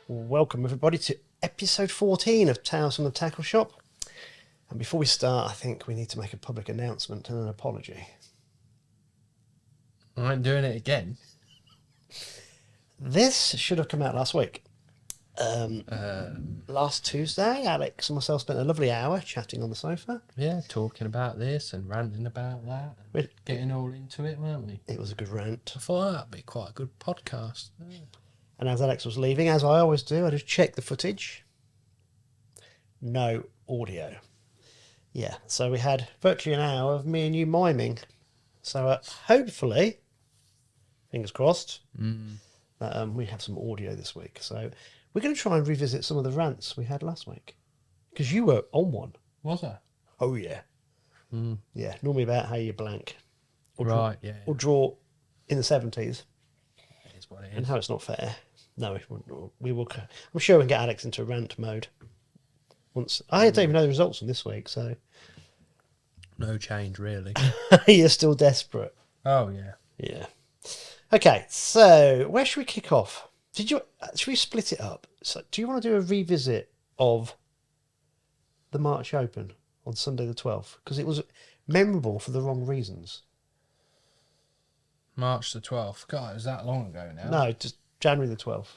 Welcome everybody to episode 14 of Tales from the Tackle Shop. And before we start, I think we need to make a public announcement and an apology. I ain't doing it again. This should have come out last week. Last Tuesday, Alex and myself spent a lovely hour chatting on the sofa. Yeah, talking about this and ranting about that. And getting all into it, weren't we? It was a good rant. I thought that'd be quite a good podcast. Yeah. And as Alex was leaving, as I always do, I just checked the footage. No audio. Yeah, so we had virtually an hour of me and you miming. So hopefully, fingers crossed, that we have some audio this week. So we're going to try and revisit some of the rants we had last week. Because you were on one. Was I? Oh, yeah. Yeah, normally about how you blank. Or right, draw, yeah. Or draw in the 70s. It is what it is. And how it's not fair. No, we will. I'm sure we can get Alex into rant mode. Once I don't even know the results from this week, so no change really. You're still desperate. Oh yeah, yeah. Okay, so where should we kick off? Should we split it up? So, do you want to do a revisit of the March Open on Sunday the 12th? Because it was memorable for the wrong reasons. March the 12th. God, it was that long ago now. No, just January the 12th.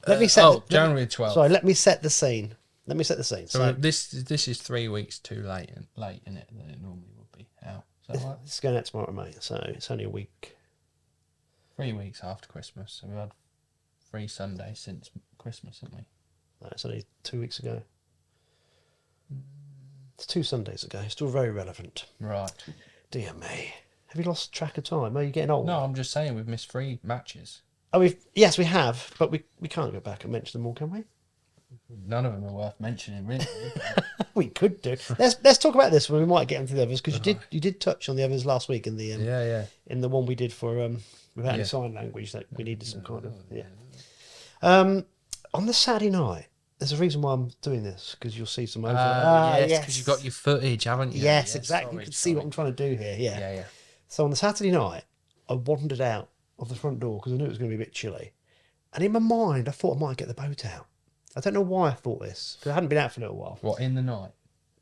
Let me set January 12th. Sorry, let me set the scene. So this is 3 weeks too late in it than it normally would be out. So it's going out tomorrow, mate. So it's only a week. 3 weeks after Christmas. So we've had 3 Sundays since Christmas, haven't we? No, it's only 2 weeks ago. It's 2 Sundays ago. It's still very relevant. Right. Dear me. Have you lost track of time? Are you getting old? No, I'm just saying we've missed 3 matches. Oh, yes, we have, but we can't go back and mention them all, can we? None of them are worth mentioning, really. We could do. Let's talk about this one. We might get into the others because you did touch on the others last week in the in the one we did for without any sign language that we needed some kind of on the Saturday night. There's a reason why I'm doing this because you'll see some over. Yes, because you've got your footage, haven't you? Yes, exactly. You can see what I'm trying to do here. Yeah. So on the Saturday night, I wandered out of the front door because I knew it was going to be a bit chilly. And in my mind, I thought I might get the boat out. I don't know why I thought this, because I hadn't been out for a little while. What, in the night?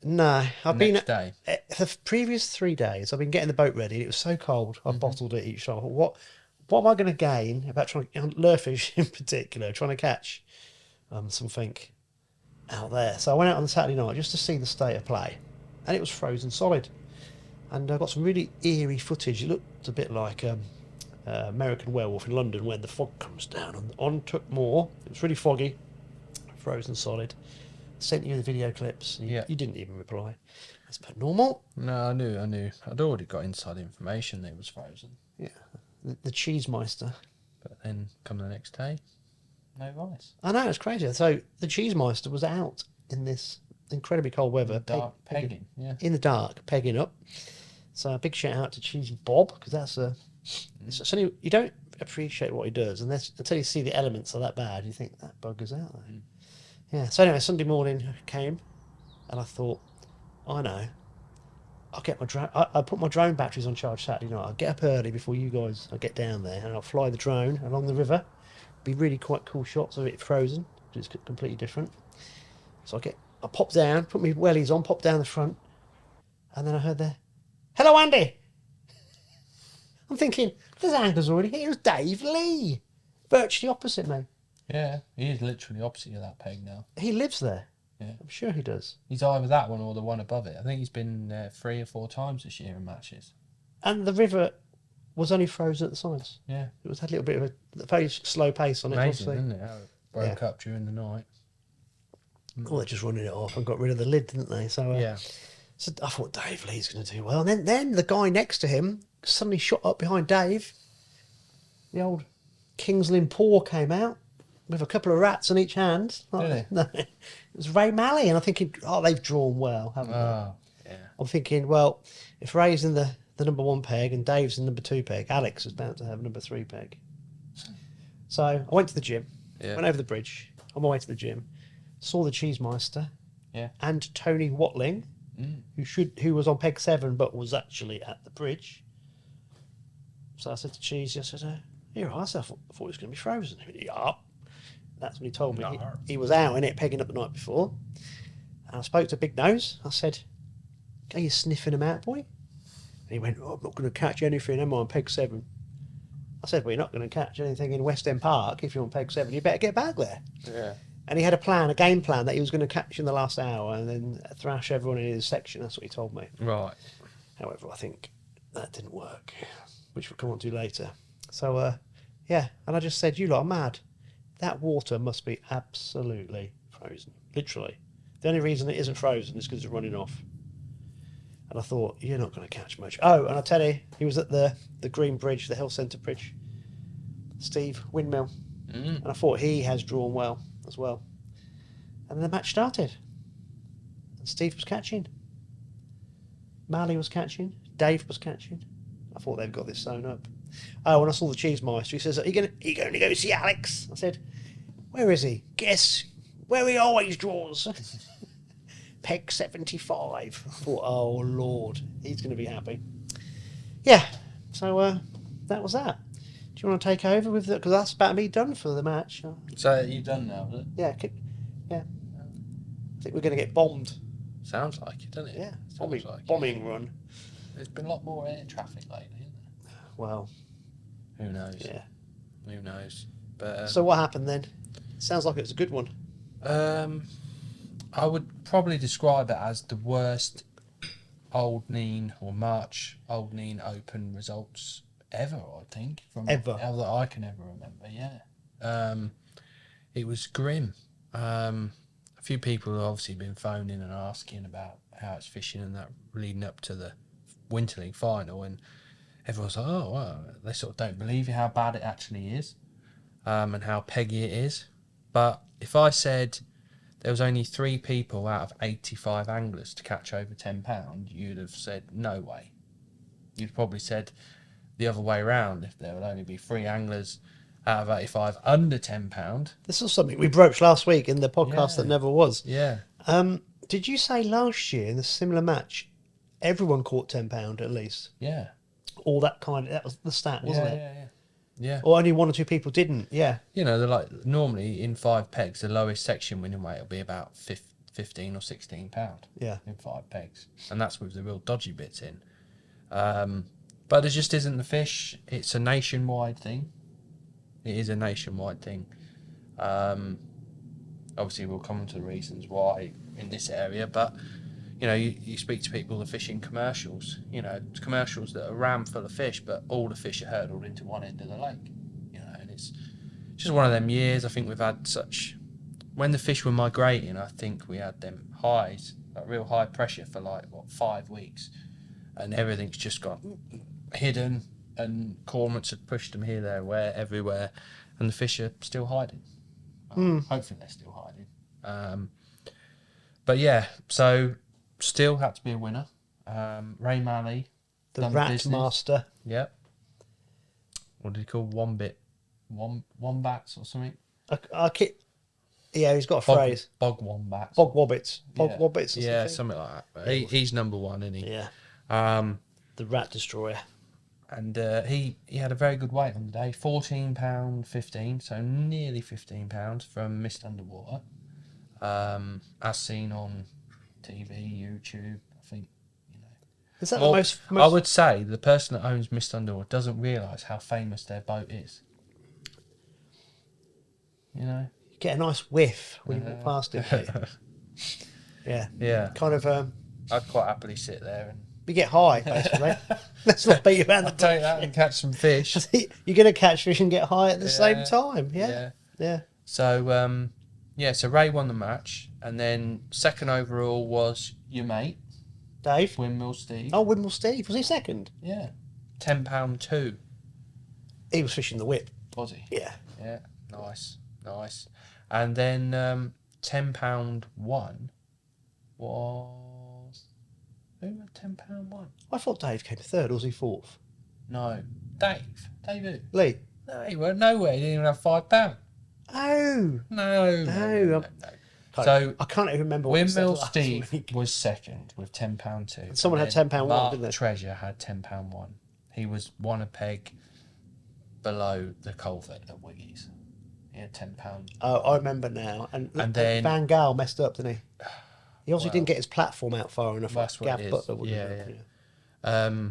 No. Next day? The previous 3 days, I've been getting the boat ready. And it was so cold, I bottled it each time. I thought, what am I going to gain about trying to, lurfish in particular, trying to catch something out there. So I went out on the Saturday night just to see the state of play. And it was frozen solid. And I got some really eerie footage. It looked a bit like American Werewolf in London when the fog comes down. And on took more. It was really foggy, frozen solid. Sent you the video clips. You didn't even reply. That's per normal. No, I knew. I'd already got inside information that it was frozen. Yeah. The Cheesemeister. But then come the next day, no ice. I know, it's crazy. So the Cheesemeister was out in this incredibly cold weather. Pegging, yeah. In the dark, pegging up. So a big shout out to Cheesy Bob, because that's something you don't appreciate what he does until you see the elements are that bad. You think that bugger's out there. Yeah. So anyway, Sunday morning came, and I thought, I know, I'll get my drone. I put my drone batteries on charge Saturday night. I'll get up early before you guys. I'll get down there, and I'll fly the drone along the river. Be really quite cool shots of it frozen, because it's completely different. So I pop down, put my wellies on, pop down the front, and then I heard hello, Andy. I'm thinking, there's anchors already here. It was Dave Lee, virtually opposite me. Yeah, he is literally opposite of that peg now. He lives there. Yeah, I'm sure he does. He's either that one or the one above it. I think he's been 3 or 4 times this year in matches. And the river was only frozen at the sides. Yeah, it had a little bit of a very slow pace on it. Amazing, isn't it? How it broke up during the night. Well, they're just running it off and got rid of the lid, didn't they? So So I thought Dave Lee's going to do well. And then the guy next to him suddenly shot up behind Dave. The old King's Lynn Paw came out with a couple of rats on each hand. Really? No, it was Ray Malley. And I'm thinking, they've drawn well, haven't they? Yeah. I'm thinking, well, if Ray's in the number 1 peg and Dave's in number 2 peg, Alex is bound to have number 3 peg. So I went to the gym, went over the bridge, on my way to the gym, saw the Cheesemeister and Tony Watling who was on peg 7 but was actually at the bridge. So I said to Cheesy, I said, "Here, I thought it was going to be frozen." He went, "Yeah." That's when he told me he was out in it pegging up the night before. And I spoke to Big Nose. I said, "Are you sniffing them out, boy?" And he went, "Oh, I'm not going to catch anything, am I, on peg 7?" I said, "Well, you're not going to catch anything in West End Park if you're on peg 7. You better get back there." Yeah. And he had a game plan that he was going to catch in the last hour and then thrash everyone in his section. That's what he told me. Right. However, I think that didn't work, which we'll come on to later. So, yeah, and I just said, "You lot are mad. That water must be absolutely frozen. Literally. The only reason it isn't frozen is because it's running off." And I thought, you're not going to catch much. Oh, and I tell you, he was at the Green Bridge, the Hill Centre Bridge. Steve Windmill. And I thought he has drawn well as well. And then the match started. And Steve was catching. Marley was catching. Dave was catching. I thought they've got this sewn up. Oh, when I saw the cheese master, he says, Are you going to go see Alex? I said, "Where is he?" "Guess where he always draws." "Peg 75. I thought, oh, Lord, he's going to be happy. Yeah, so that was that. Do you want to take over with it? Because that's about me done for the match. So you've done now, is it? Yeah, yeah. I think we're going to get bombed. Sounds like it, doesn't it? Yeah, bombing run. There's been a lot more air traffic lately, isn't there? Well, who knows? Yeah. Who knows? But so what happened then? Sounds like it was a good one. I would probably describe it as the worst Old Neen or March Old Neen Open results ever, I think. Ever that I can ever remember, yeah. It was grim. A few people have obviously been phoning and asking about how it's fishing and that leading up to the Winter League final, and everyone's like, "Oh, well," they sort of don't believe how bad it actually is, and how peggy it is. But if I said there was only 3 people out of 85 anglers to catch over £10, you'd have said, no way. You'd probably said the other way around, if there would only be 3 anglers out of 85 under £10. This was something we broached last week in the podcast that never was. Yeah. Did you say last year in a similar match, everyone caught £10 at least? Yeah. All that that was the stat, wasn't it? Yeah. Or only 1 or 2 people didn't, yeah. You know, they're like, normally in 5 pegs, the lowest section winning weight will be about 15 or £16. Yeah. In 5 pegs. And that's with the real dodgy bits in. But there just isn't the fish. It's a nationwide thing. It is a nationwide thing. Obviously, we'll come to the reasons why in this area, but you know, you speak to people that fish in commercials, you know, commercials that are rammed full of fish, but all the fish are hurdled into one end of the lake, you know, and it's just one of them years. I think we've had when the fish were migrating, I think we had them highs, like real high pressure for 5 weeks, and everything's just gone hidden, and cormorants have pushed them here, there, where, everywhere, and the fish are still hiding. Hopefully they're still hiding. But yeah, so still had to be a winner. Ray Malley, the Rat Master. Yep. What did he call wombats or something? Yeah, he's got a phrase. Bog wombats. Bog wobbits. Bog wobbits. Yeah, something like that. But he's number 1, isn't he? Yeah. The Rat Destroyer. And he had a very good weight on the day, £14.15, so nearly £15 from Mist Underwater, as seen on TV, YouTube. I think, you know. Is that the most? I would say the person that owns Mist Underwater doesn't realise how famous their boat is. You know, you get a nice whiff when you walk past it. Yeah. Kind of. I'd quite happily sit there and. You get high, basically. Let's not beat around the bush. Take that and catch some fish. You're going to catch fish and get high at the same time. Yeah. So, so Ray won the match, and then second overall was your mate, Dave. Windmill Steve. Oh, Windmill Steve. Was he second? Yeah. £10 2. He was fishing the whip. Was he? Yeah. Yeah. Nice. And then £10 1 was... Who had £10 1? I thought Dave came third, or was he fourth? No. Dave who? Lee. No, he weren't nowhere. He didn't even have £5. Oh. No. So I can't even remember what you said Windmill last Steve week. was second with £10 2. And someone had then £10 one, Mark didn't they? Treasure had £10 1. He was one a peg below the culvert at Wiggy's. He had £10. Oh, I remember now. And then Van Gaal messed up, didn't he? He obviously Well, didn't get his platform out far enough. that's what Gav it is. Butler would have done. Yeah.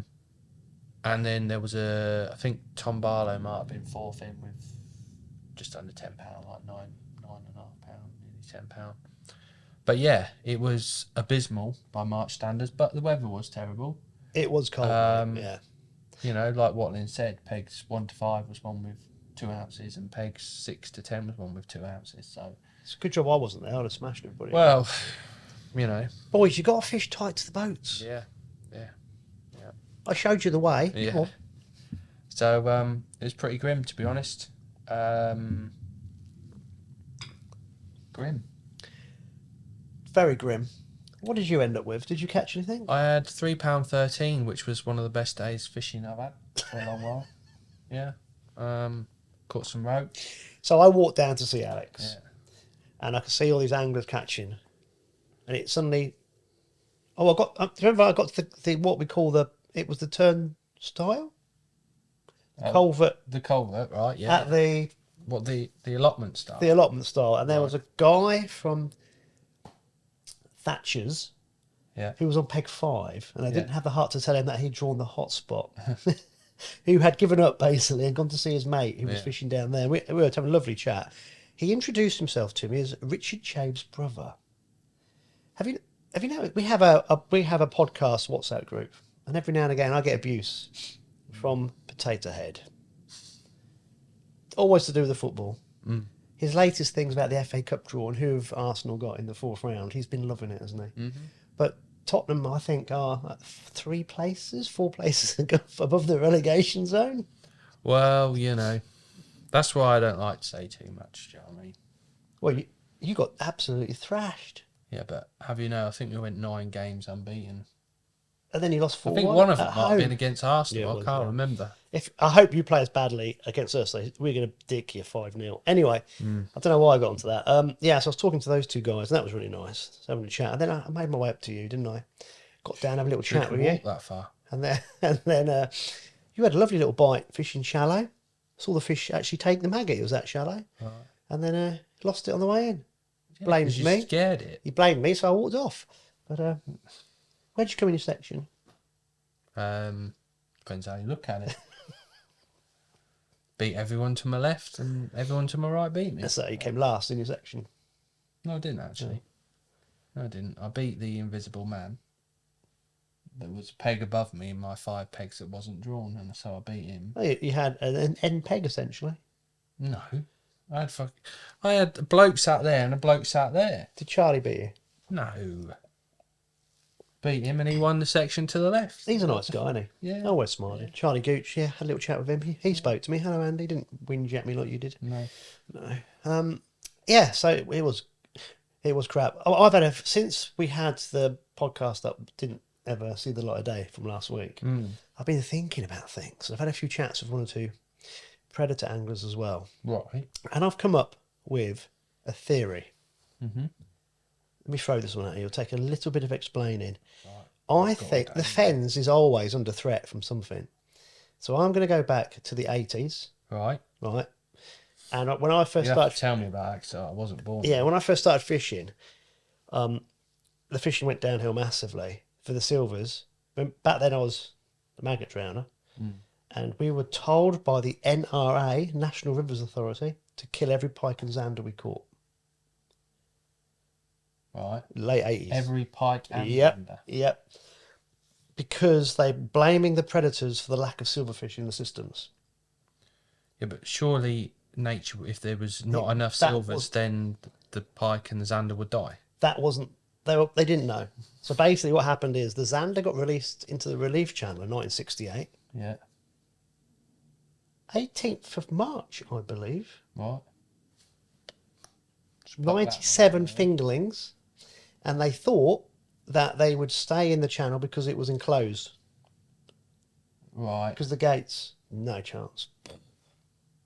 And then there was I think Tom Barlow might have been fourth in with just under £10, like £9.5, nearly £10. But yeah, it was abysmal by March standards, but the weather was terrible. It was cold, mate, yeah. You know, like Watling said, pegs 1 to 5 was one with 2 ounces, and pegs 6 to 10 was one with 2 ounces. So It's a good job I wasn't there. I'd have smashed everybody. well, you know, boys, you got to fish tight to the boats. yeah. I showed you the way. Come Yeah. on. So it was pretty grim, to be honest. Grim. Very grim. What did you end up with? Did you catch anything? I had £3.13, which was one of the best days fishing I've had for a long while. Yeah. Caught some rope. So I walked down to see Alex, Yeah. and I could see all these anglers catching, and it suddenly. Oh, remember I got to the what we call it was the turnstile, culvert The culvert, right? Yeah. at the allotment stuff. the allotment style, and there was a guy from Thatcher's, Yeah. who was on peg 5, and I didn't have the heart to tell him that he'd drawn the hot spot. Who had given up basically and gone to see his mate who was fishing down there. We were having a lovely chat. He introduced himself to me as Richard Chabe's brother. Have you know we have a podcast WhatsApp group, and every now and again I get abuse from Potato Head. Always to do with the football. His latest things about the FA Cup draw and who have Arsenal got in the 4th round. He's been loving it, hasn't he? Mm-hmm. But Tottenham, I think, are 4 places above the relegation zone. Well, you know, that's why I don't like to say too much, do you know what I mean? Well, you got absolutely thrashed. Yeah, but have you know, I think we went 9 games unbeaten. And then you lost 4-1. I think one of them might have been against Arsenal. Yeah, I can't remember. I hope you play as badly against us. We're going to dick you 5-0. Anyway, I don't know why I got onto that. So I was talking to those two guys, and that was really nice. So having a chat. And then I made my way up to you, didn't I? Got down, have a little chat with you. Walk that far. And then you had a lovely little bite fishing shallow. Saw the fish actually take the maggot. It was that shallow. Right. And then lost it on the way in. Yeah, Blamed me. Scared it. He blamed me, so I walked off. But where'd you come in your section? Depends how you look at it. Beat everyone to my left and everyone to my right beat me. So you came last in your section. No, I didn't actually. No, I didn't. I beat the invisible man. There was a peg above me in my 5 pegs that wasn't drawn, and so I beat him. Oh, you had an end peg essentially. No, I had a bloke sat there and a bloke sat there. Did Charlie beat you? No. Beat him and he won the section to the left. He's a nice guy, isn't he? Yeah. Always smiling. Yeah. Charlie Gooch, had a little chat with him. He spoke to me. Hello, Andy. He didn't whinge at me like you did. No. So it was crap. I've had since we had the podcast that didn't ever see the light of day from last week. I've been thinking about things. I've had a few chats with 1 or 2 predator anglers as well. Right. And I've come up with a theory. Mm-hmm. Let me throw this one at you. It'll take a little bit of explaining. Right. I think the fens is always under threat from something. So I'm going to go back to the 80s. Right. Right. And when I first Have started... to tell me about it, because I wasn't born. Yeah, when I first started fishing, the fishing went downhill massively for the silvers. Back then I was a maggot drowner. And we were told by the NRA, National Rivers Authority, to kill every pike and zander we caught. Right. Late 80s. Every pike and zander. Yep. Because they're blaming the predators for the lack of silverfish in the systems. Yeah, but surely nature, if there was not enough silvers, then the pike and the zander would die. That wasn't... They didn't know. So basically what happened is the zander got released into the relief channel in 1968. Yeah. 18th of March, I believe. Right. 97 fingerlings. And they thought that they would stay in the channel because it was enclosed. Right. Because the gates, no chance.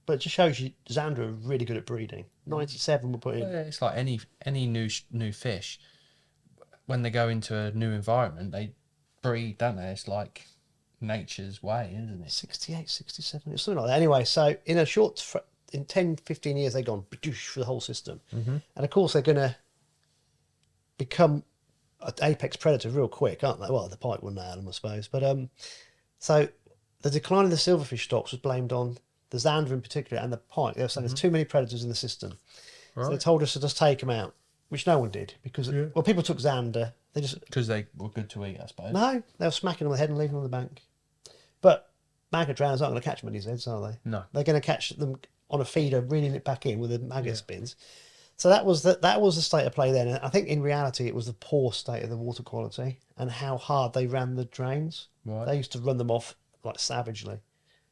but it just shows you Zander are really good at breeding. 97 were put in. Yeah, it's like any new fish. When they go into a new environment, they breed, don't they? It's like nature's way, isn't it? 68, 67, it's something like that. Anyway, so in 10, 15 years, they've gone for the whole system. And of course, they're going to become an apex predator real quick, aren't they? Well, the pike will nail them, I suppose. But so the decline of the silverfish stocks was blamed on the Zander in particular and the pike. They were saying there's too many predators in the system. Right. So they told us to just take them out, which no one did because, well, people took Zander. They just... Because they were good to eat, I suppose. No, they were smacking them on the head and leaving them on the bank. But maggot drowners aren't going to catch them in these heads, are they? No. They're going to catch them on a feeder, reeling it back in with the maggot spins. So that was the state of play then. And I think in reality it was the poor state of the water quality and how hard they ran the drains. Right. They used to run them off like savagely.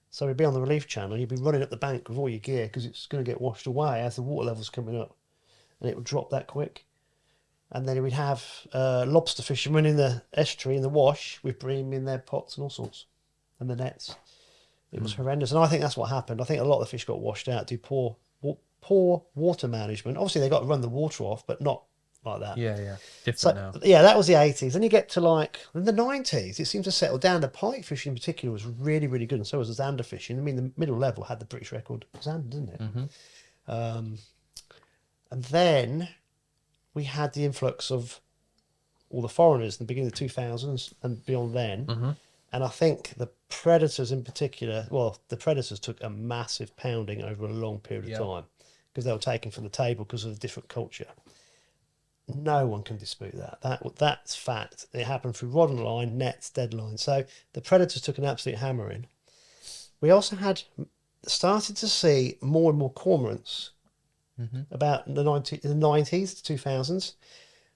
So we'd be on the relief channel, you'd be running up the bank with all your gear because it's going to get washed away as the water level's coming up, and it would drop that quick. And then we'd have lobster fishermen in the estuary in the wash with bream in their pots and all sorts, and the nets. It was horrendous, and I think that's what happened. I think a lot of the fish got washed out due to poor water management. Obviously, they got to run the water off, but not like that. Yeah. Different now. Yeah, that was the 80s. Then you get to like in the 90s, it seemed to settle down. The pike fishing in particular was really, really good, and so was the Zander fishing. I mean, the middle level had the British record Zander, didn't it? And then we had the influx of all the foreigners in the beginning of the 2000s and beyond then. And I think the predators in particular, well, the predators took a massive pounding over a long period of time because they were taken from the table because of the different culture. No one can dispute that. That's fact. It happened through rod and line, nets, deadlines. So the predators took an absolute hammering. We also started to see more and more cormorants about in the 90s to 2000s,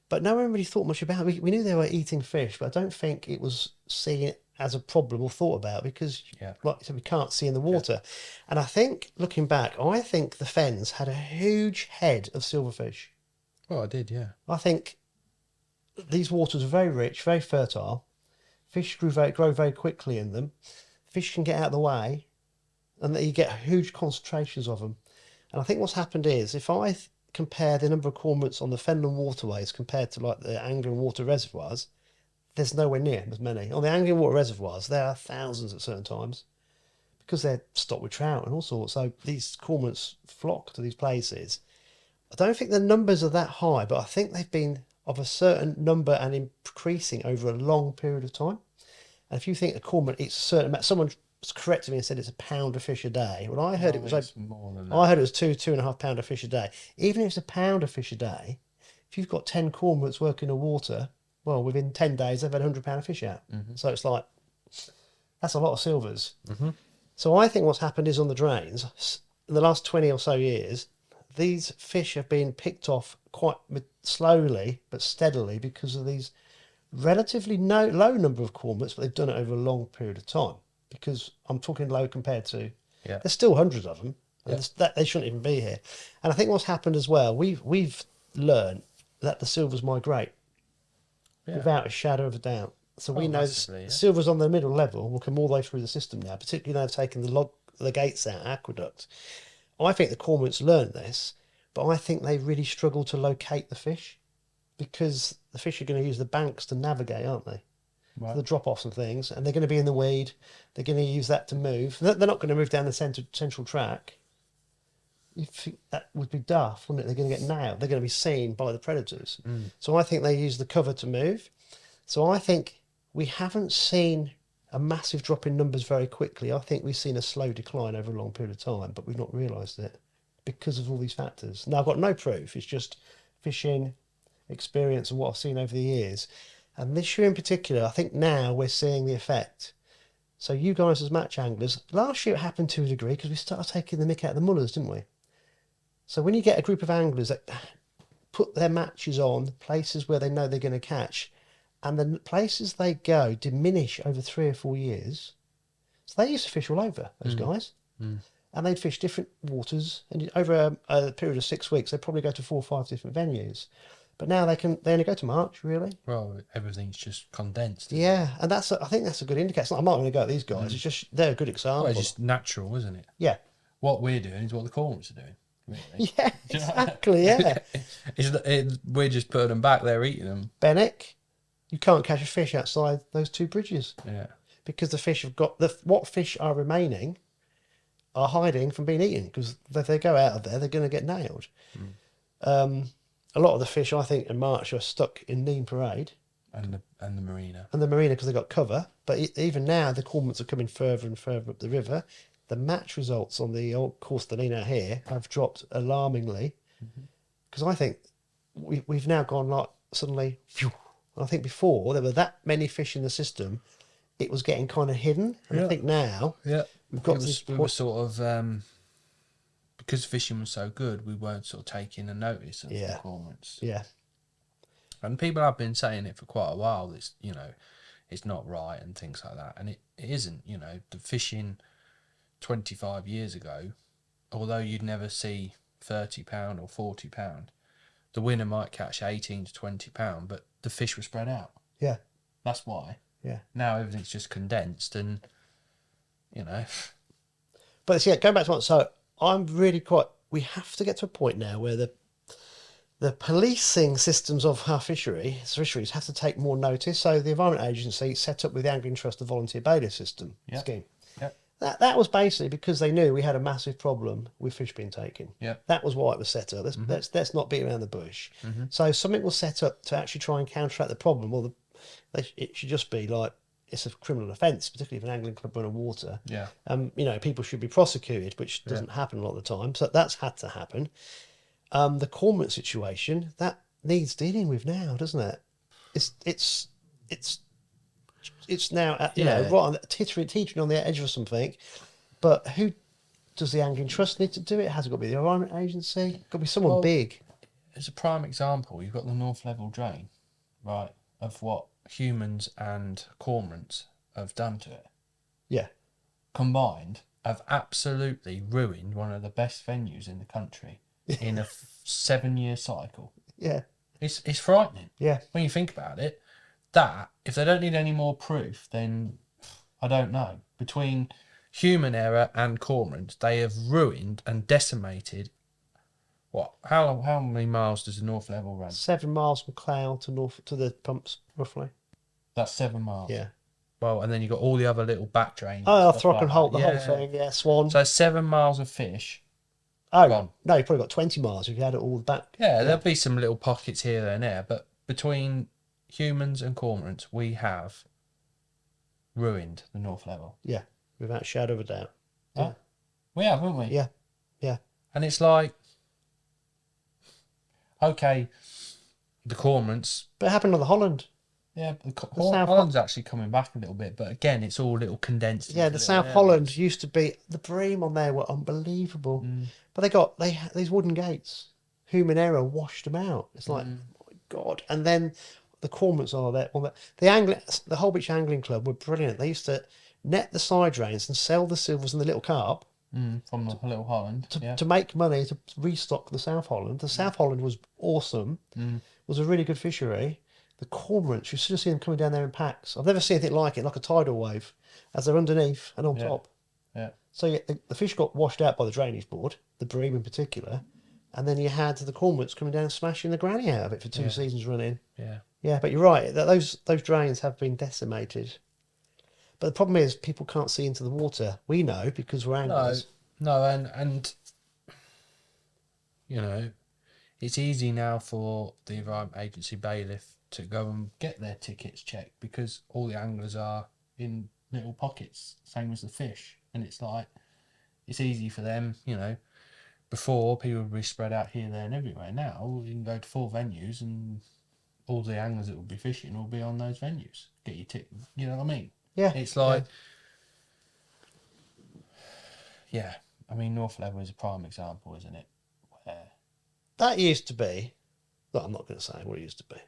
but no one really thought much about it. We knew they were eating fish, but I don't think it was seen as a problem or thought about because, like I said, we can't see in the water. And I think, looking back, I think the fens had a huge head of silverfish. Oh, I did, yeah. I think these waters are very rich, very fertile. Fish grow very quickly in them. Fish can get out of the way, and you get huge concentrations of them. And I think what's happened is, if I compare the number of cormorants on the FENLAND waterways compared to like the Anglian water reservoirs, there's nowhere near as many. On the Anglian water reservoirs, there are thousands at certain times because they're stocked with trout and all sorts. So these cormorants flock to these places. I don't think the numbers are that high, but I think they've been of a certain number and increasing over a long period of time. And if you think a cormorant eats a certain amount, someone corrected me and said it's a pound of fish a day. Well, I heard it was more than that. I heard it was 2.5 pound of fish a day. Even if it's a pound of fish a day, if you've got 10 cormorants working in water, well, within 10 days they've had £100 of fish out. So it's like that's a lot of silvers. So I think what's happened is on the drains in the last 20 or so years, these fish have been picked off quite slowly but steadily because of these relatively low number of cormorants, but they've done it over a long period of time. Because I'm talking low compared to, there's still hundreds of them, and they shouldn't even be here. And I think what's happened as well, we've learned that the silvers migrate without a shadow of a doubt. So we know silvers on the middle level will come all the way through the system now, particularly now they've taken the gates out, aqueduct. I think the cormorants learned this, but I think they really struggle to locate the fish because the fish are going to use the banks to navigate, aren't they? Right. The drop-offs and things, and they're going to be in the weed. They're going to use that to move. They're not going to move down the central track. You think that would be daft, wouldn't it? They're going to get nailed. They're going to be seen by the predators. So I think they use the cover to move. So I think we haven't seen a massive drop in numbers very quickly. I think we've seen a slow decline over a long period of time, but we've not realised it because of all these factors. Now, I've got no proof. It's just fishing experience and what I've seen over the years. And this year in particular, I think now we're seeing the effect. So you guys as match anglers, last year it happened to a degree because we started taking the mick out of the mullers, didn't we? So when you get a group of anglers that put their matches on places where they know they're going to catch, and the places they go diminish over 3 or 4 years, so they used to fish all over, those guys. And they'd fish different waters, and over a period of 6 weeks, they'd probably go to 4 or 5 different venues. But now they only go to March, really. Well, everything's just condensed. Yeah, and I think that's a good indicator. It's not, I'm not going to go at these guys. It's just they're a good example. Well, it's just natural, isn't it? Yeah, what we're doing is what the cormorants are doing. Really. Yeah, Do you know? exactly. Yeah. We're just putting them back there, eating them. Benwick, you can't catch a fish outside those two bridges Yeah. because the fish have got what fish are remaining are hiding from being eaten, because if they go out of there, they're going to get nailed. A lot of the fish, I think, in March are stuck in Neem Parade And the marina. and the marina because they got cover. But even now, the cormorants are coming further and further up the river. The match results on the old course the Nina here have dropped alarmingly, because I think we've now gone like suddenly. Phew, I think before there were that many fish in the system, it was getting kind of hidden, and I think now we've got we were sort of because fishing was so good, we weren't sort of taking a notice of the cormorants. Yeah, And people have been saying it for quite a while. It's it's not right and things like that, and it isn't. The fishing 25 years ago, although you'd never see £30 or £40, the winner might catch £18 to £20, but the fish were spread out. yeah, That's why. yeah. Now everything's just condensed, and But yeah, going back to what, so I'm really quite. We have to get to a point now where the policing systems of our fisheries have to take more notice. So the Environment Agency set up with the Angling Trust the volunteer bailiff system scheme. Yep. That was basically because they knew we had a massive problem with fish being taken. Yep. That was why it was set up. Let's not beat around the bush. So something was set up to actually try and counteract the problem. Well, it should just be like, it's a criminal offence, particularly if an angling club run on water. Yeah. People should be prosecuted, which doesn't happen a lot of the time. So that's had to happen. The cormorant situation, that needs dealing with now, doesn't it? It's now right on teetering on the edge of something. But who does the Angling Trust need to do it? Has it got to be the Environment Agency? Got to be someone big. As a prime example, you've got the North Level drain, right, of what humans and cormorants have done to it. Yeah. Combined, have absolutely ruined one of the best venues in the country in a 7-year cycle. Yeah. It's frightening. Yeah. When you think about it, that, if they don't need any more proof, then I don't know. Between human error and cormorants, they have ruined and decimated. What? How many miles does the North Level run? 7 miles from Cloud to the pumps, roughly. That's 7 miles. Yeah. Well, and then you've got all the other little back drains. Oh, Throck and Holt, the whole thing. Yeah, Swan. So 7 miles of fish. Oh, gone. no, you probably got 20 miles if you had it all back. Yeah, there'll be some little pockets here and there, but between humans and cormorants, we have ruined the North Level. Yeah, without a shadow of a doubt. Yeah. We have, haven't we? Yeah, yeah. And it's like, okay, the cormorants. But it happened on the Holland. Yeah, South Holland's actually coming back a little bit, but again, it's all little condensed. Yeah, the South Holland used to be, the bream on there were unbelievable. But they had these wooden gates. Human error washed them out. It's like, oh my God. And then the cormorants are there. The Whole Beach Angling Club were brilliant. They used to net the side drains and sell the silvers and the little carp. From the Little Holland. To make money to restock the South Holland. The South Holland was awesome. Was a really good fishery. The cormorants, you should see them coming down there in packs. I've never seen anything like it, like a tidal wave, as they're underneath and on top. Yeah. So the fish got washed out by the drainage board, the bream in particular, and then you had the cormorants coming down and smashing the granny out of it for 2 seasons running. Yeah. Yeah, but you're right. Those drains have been decimated. But the problem is people can't see into the water. We know because we're anglers. No, and it's easy now for the Environment Agency bailiff to go and get their tickets checked because all the anglers are in little pockets, same as the fish. And it's like, it's easy for them, Before, people would be spread out here, there and everywhere. Now, you can go to 4 venues and all the anglers that will be fishing will be on those venues. Get your ticket, you know what I mean? Yeah. It's like, I mean, North Level is a prime example, isn't it? Where that used to be, well, I'm not going to say what it used to be.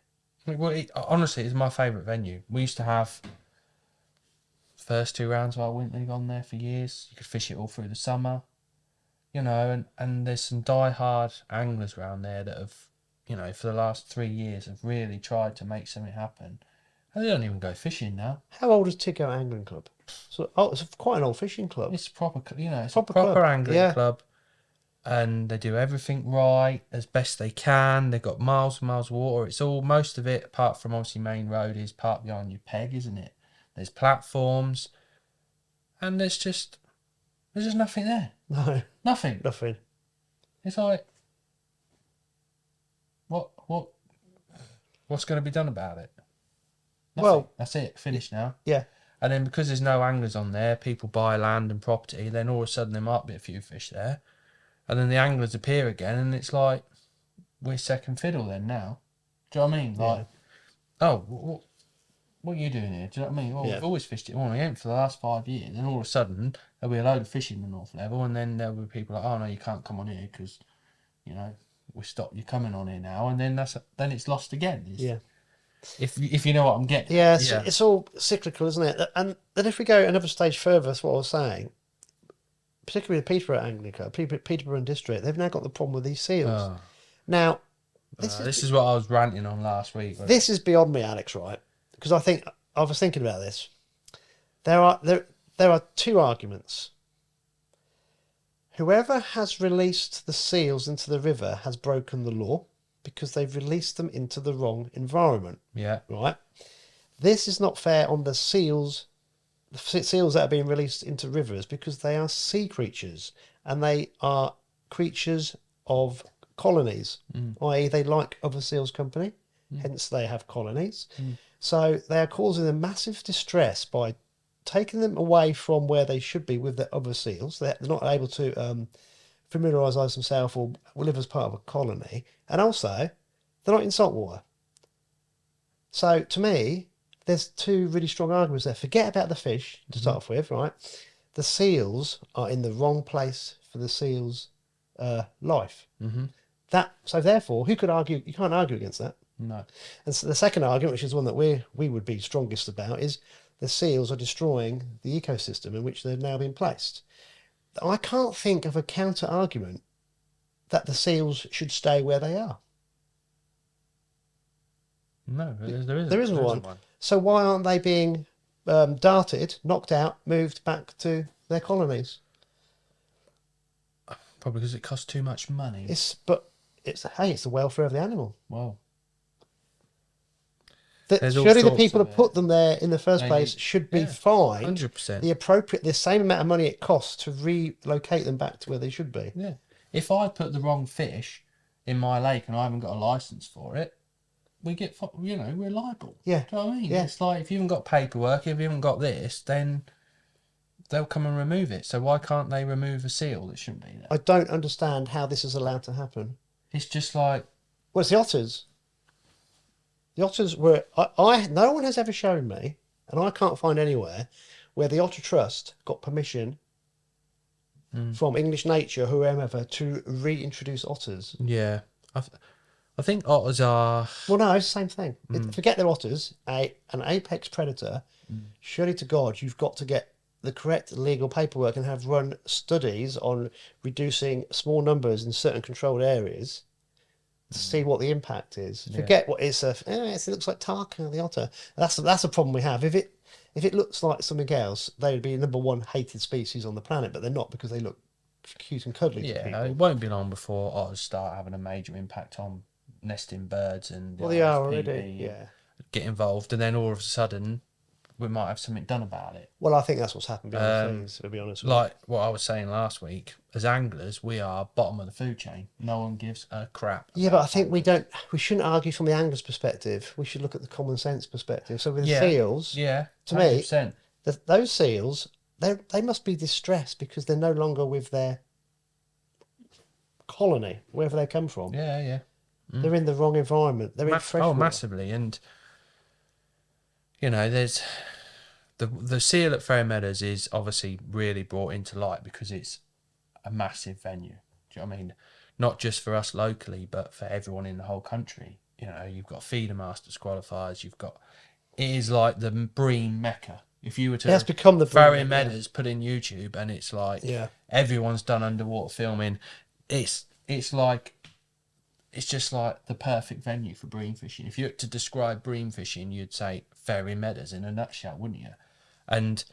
Well, honestly, it's my favourite venue. We used to have first 2 rounds of our Winter League on there for years. You could fish it all through the summer, and there's some die-hard anglers around there that have, for the last 3 years have really tried to make something happen. They don't even go fishing now. How old is Tiggo Angling Club? So, it's quite an old fishing club. It's proper, it's Proper a proper club, angling yeah. club, and they do everything right as best they can. They've got miles and miles of water. It's all, most of it, apart from obviously main road, is part behind your peg, isn't it? There's platforms, and there's just nothing there. No, Nothing. nothing. It's like, what's going to be done about it? Nothing. Well, that's it. Finished now. Yeah. And then because there's no anglers on there, people buy land and property. Then all of a sudden there might be a few fish there, and then the anglers appear again, and it's like we're second fiddle then now. Do you know what I mean? Like, oh, what are you doing here? Do you know what I mean? Well, we've always fished it on again for the last 5 years, and all of a sudden there'll be a load of fish in the North Level, and then there'll be people like, oh no, you can't come on here because, you know, we stopped you coming on here now, and then then it's lost again. If you know what I'm getting. Yeah, it's all cyclical, isn't it? And then if we go another stage further, that's what I was saying, particularly the Peterborough Angling Club, Peterborough District, they've now got the problem with these seals. Now, this is what I was ranting on last week. This is beyond me, Alex, right? Because I was thinking about this. There are two arguments. Whoever has released the seals into the river has broken the law, because they've released them into the wrong environment. Yeah. Right? This is not fair on the seals that are being released into rivers, because they are sea creatures, and they are creatures of colonies, i.e. they like other seals company, hence they have colonies. So they are causing them massive distress by taking them away from where they should be with the other seals. They're not able to familiarise themselves or live as part of a colony, and also they're not in salt water. So to me, there's two really strong arguments there. Forget about the fish to start off with, right? The seals are in the wrong place for the seals' life. So therefore, who could argue? You can't argue against that. No. And so the second argument, which is one that we would be strongest about, is the seals are destroying the ecosystem in which they've now been placed. I can't think of a counter argument that the seals should stay where they are. No, there isn't one. So why aren't they being darted, knocked out, moved back to their colonies? Probably because it costs too much money. It's the welfare of the animal. Well, Surely the people who put them there in the first place should be fined 100%. the same amount of money it costs to relocate them back to where they should be. Yeah. If I put the wrong fish in my lake and I haven't got a license for it, we get, we're liable. Yeah. Do you know what I mean? Yeah. It's like, if you haven't got paperwork, if you haven't got this, then they'll come and remove it. So why can't they remove a seal that shouldn't be there? I don't understand how this is allowed to happen. It's just like... Well, it's the otters. The otters were... no one has ever shown me, and I can't find anywhere, where the Otter Trust got permission from English Nature, whoever, to reintroduce otters. Yeah. I think otters are... Well, no, it's the same thing. Forget they're otters. An apex predator, surely to God, you've got to get the correct legal paperwork and have run studies on reducing small numbers in certain controlled areas to see what the impact is. Yeah. Forget what it looks like Tarka, the otter. That's a problem we have. If it looks like something else, they would be number one hated species on the planet, but they're not, because they look cute and cuddly to people. It won't be long before otters start having a major impact on nesting birds, and they are already. Yeah, get involved, and then all of a sudden we might have something done about it. Well, I think that's what's happened behind the scenes, to be honest with you. Like what I was saying last week, as anglers, we are bottom of the food chain. No one gives a crap. Yeah, but I think we shouldn't argue from the angler's perspective. We should look at the common sense perspective. So with the seals, to 100%. Me, those seals, they must be distressed because they're no longer with their colony, wherever they come from. Yeah. They're in the wrong environment. They're in freshwater. Oh, massively. And, there's... The seal at Ferry Meadows is obviously really brought into light because it's a massive venue. Do you know what I mean? Not just for us locally, but for everyone in the whole country. You've got feeder masters qualifiers. It is like the bream mecca. If you were to... It's become the Ferry Meadows, put in YouTube, and it's like everyone's done underwater filming. It's just like the perfect venue for bream fishing. If you were to describe bream fishing, you'd say fairy meadows in a nutshell, wouldn't you? And,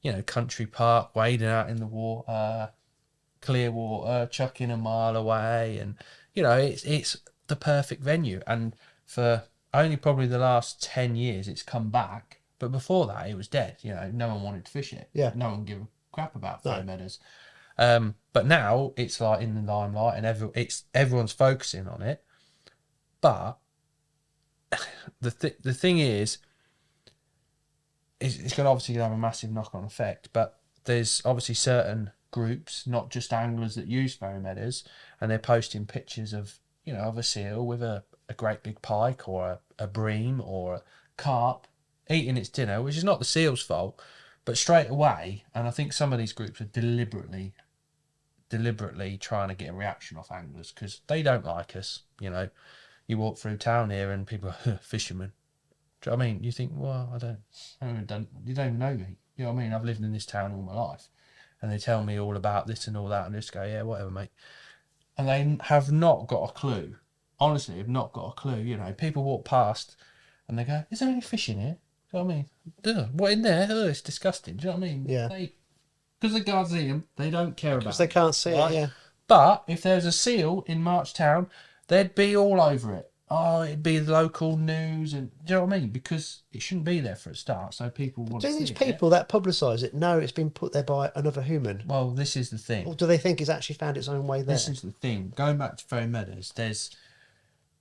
you know, country park, wading out in the water, clear water, chucking a mile away, and, you know, it's the perfect venue. And for only probably the last 10 years it's come back, but before that it was dead. You know, no one wanted to fish it. Yeah. No one gave a crap about No. fairy meadows. But now it's like in the limelight, and everyone's focusing on it. But the thing is, it's going to obviously have a massive knock-on effect. But there's obviously certain groups, not just anglers, that use fairy meadows, and they're posting pictures of, you know, of a seal with a great big pike or a bream or a carp eating its dinner, which is not the seal's fault, but straight away. And I think some of these groups are deliberately trying to get a reaction off anglers, because they don't like us. You know, you walk through town here and people are fishermen. Do you know what I mean? You think, well, you don't even know me. You know what I mean? I've lived in this town all my life, and they tell me all about this and all that, and I just go, yeah, whatever, mate. And they have not got a clue. Honestly, have not got a clue. You know, people walk past and they go, is there any fish in here? Do you know what I mean? Ugh, what in there? Oh, it's disgusting. Do you know what I mean? Yeah. Because they can't see them, they don't care about it. Because they can't see it, yeah. But if there's a seal in Marchtown, they'd be all over it. Oh, it'd be the local news, and do you know what I mean? Because it shouldn't be there for a start, so people want to see it. Do these people that publicise it know it's been put there by another human? Well, this is the thing. Or do they think it's actually found its own way there? This is the thing. Going back to Fairy Meadows, there's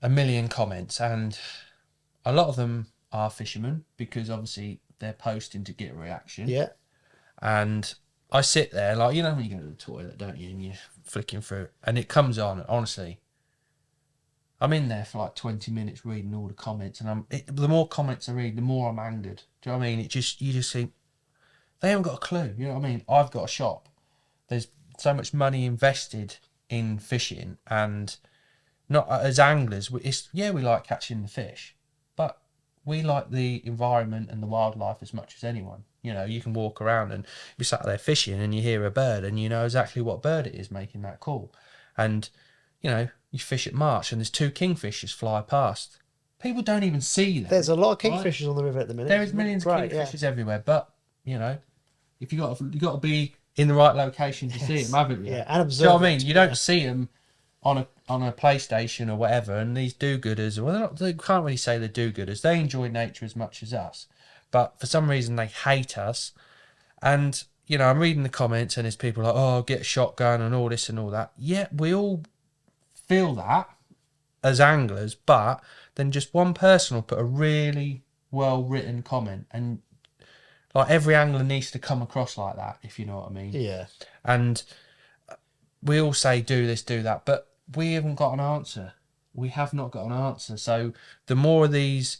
a million comments, and a lot of them are fishermen, because obviously they're posting to get a reaction. Yeah. And I sit there, like, you know when you go to the toilet, don't you, and you're flicking through, and it comes on, honestly. I'm in there for like 20 minutes reading all the comments, and the more comments I read, the more I'm angered. Do you know what I mean? You just think, they haven't got a clue. You know what I mean? I've got a shop. There's so much money invested in fishing, and not as anglers, we like catching the fish, but we like the environment and the wildlife as much as anyone. You know, you can walk around and be sat there fishing and you hear a bird and you know exactly what bird it is making that call. And, you know, you fish at March and there's 2 kingfishers fly past. People don't even see them. There's a lot of kingfishers on the river at the minute. There is millions of kingfishers everywhere, but, you know, if you got to be in the right location to see them, haven't you? Yeah, and observe. Do you know what I mean? You don't see them on a PlayStation or whatever, and these do-gooders, well, they can't really say they're do-gooders. They enjoy nature as much as us, but for some reason they hate us. And, you know, I'm reading the comments and there's people like, oh, get a shotgun and all this and all that. Yeah, we all feel that as anglers, but then just one person will put a really well-written comment, and like every angler needs to come across like that, if you know what I mean. Yeah. And we all say do this, do that, but we haven't got an answer. We have not got an answer. So the more of these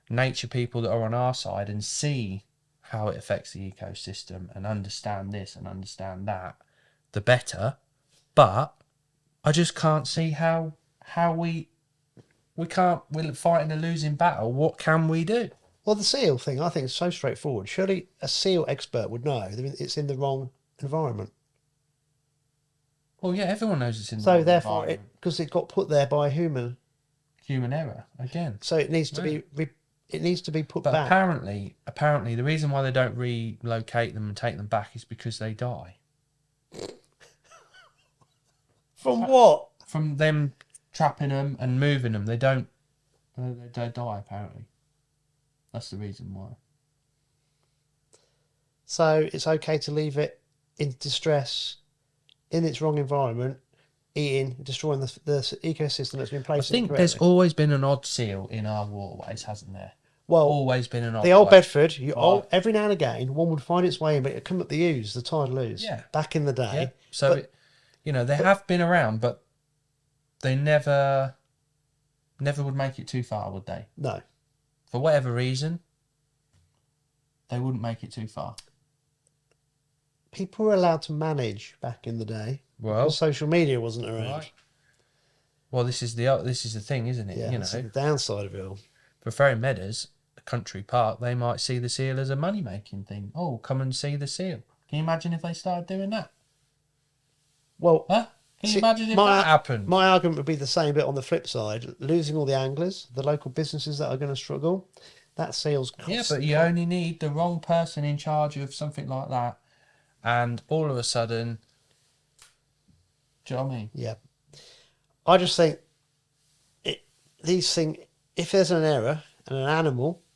nature people that are on our side and see how it affects the ecosystem and understand this and understand that, the better. But I just can't see how we're fighting a losing battle. What can we do? Well, the seal thing, I think, is so straightforward. Surely a seal expert would know that it's in the wrong environment. Well, yeah, everyone knows it's in the So wrong therefore, environment. because it got put there by a human, Human error again. so it needs to be put But back. apparently, the reason why they don't relocate them and take them back is because they die. From what? From them trapping them and moving them, they don't. They die. Apparently, that's the reason why. So it's okay to leave it in distress, in its wrong environment, eating, destroying the ecosystem that's been I placed. think there's always been an odd seal in our waterways, hasn't there? Well, Always been an odd. the old one. Bedford, every now and again, one would find its way in, but it'd come up the ooze, the tidal ooze. Yeah. Back in the day. Yeah. So, they have been around, but they never would make it too far, would they? No. For whatever reason, they wouldn't make it too far. People were allowed to manage back in the day. Well, because social media wasn't around. right. Well, this is the thing, isn't it? Yeah, that's the downside of it all. For Fairy Meadows, a country park, they might see the seal as a money-making thing. Oh, come and see the seal. Can you imagine if they started doing that? Well, Huh? Can you imagine if that happened? My argument would be the same, but on the flip side, losing all the anglers, the local businesses that are going to struggle, That seal's Yeah, but you only need the wrong person in charge of something like that, and all of a sudden, do you know what I mean? Yeah. I just think these things, if there's an error and an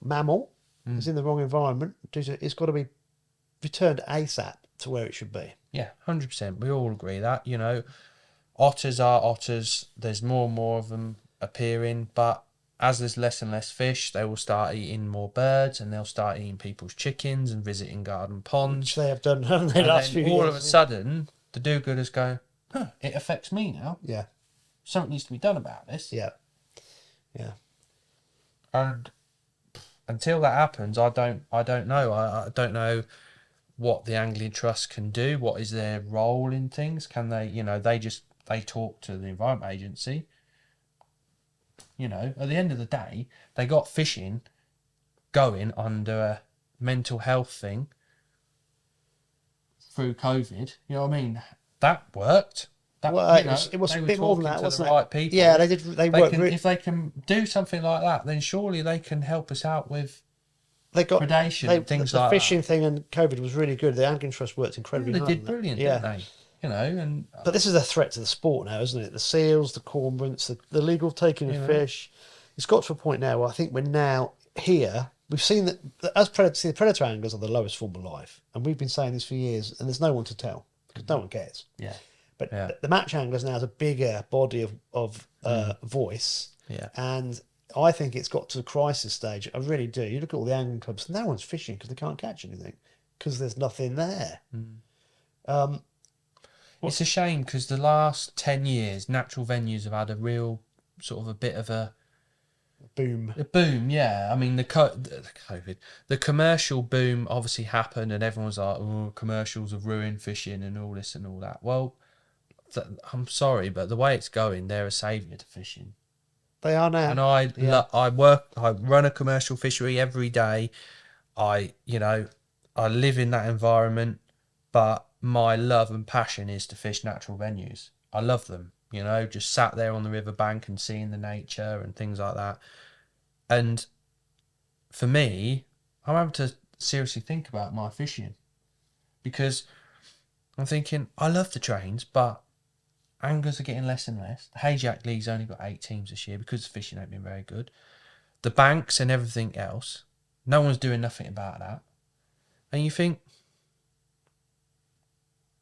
mammal, is in the wrong environment, it's got to be returned ASAP to where it should be. Yeah, 100%. We all agree that, you know, otters are otters. There's more and more of them appearing, but as there's less and less fish, they will start eating more birds, and they'll start eating people's chickens and visiting garden ponds. Which they have done, haven't they, and last few then years? all of a sudden, the do-gooders go, it affects me now. Yeah. Something needs to be done about this. Yeah. Yeah. And until that happens, I don't know. I don't know what the Angling Trust can do. What is their role in things? Can they, you know, they talk to the Environment Agency. You know, at the end of the day, they got fishing going under a mental health thing through COVID. You know what I mean? That worked. That, Well, you know, it was they a were bit more than talking that, to wasn't the it? right people. Yeah, they did. They worked. If they can do something like that, then surely they can help us out with They got predation, things the like fishing that. thing, and COVID was really good. The Angling Trust worked incredibly They hard. did on that. brilliant, Yeah. didn't they? You know, and But this is a threat to the sport now, isn't it? The seals, the cormorants, the legal taking of fish. It's got to a point now where I think we're now here. We've seen that as the predator anglers are the lowest form of life, and we've been saying this for years, and there's no one to tell because no one cares. yeah, But Yeah. the match anglers now has a bigger body of voice, yeah, and I think it's got to a crisis stage. I really do. You look at all the angling clubs; no one's fishing because they can't catch anything because there's nothing there. it's a shame because the last 10 years, natural venues have had a real sort of a bit of a Boom. boom. Yeah, I mean the COVID, the commercial boom obviously happened, and everyone's like, "Oh, commercials have ruined fishing and all this and all that." Well, I'm sorry, but the way it's going, they're a saviour to fishing. They are now. And I run a commercial fishery every day. I live in that environment, but my love and passion is to fish natural venues. I love them, you know, just sat there on the riverbank and seeing the nature and things like that. And for me, I'm having to seriously think about my fishing, because I'm thinking I love the trains, but anglers are getting less and less. The HAJAK League's only got 8 teams this year because the fishing ain't been very good. The banks and everything else, no one's doing nothing about that. And you think,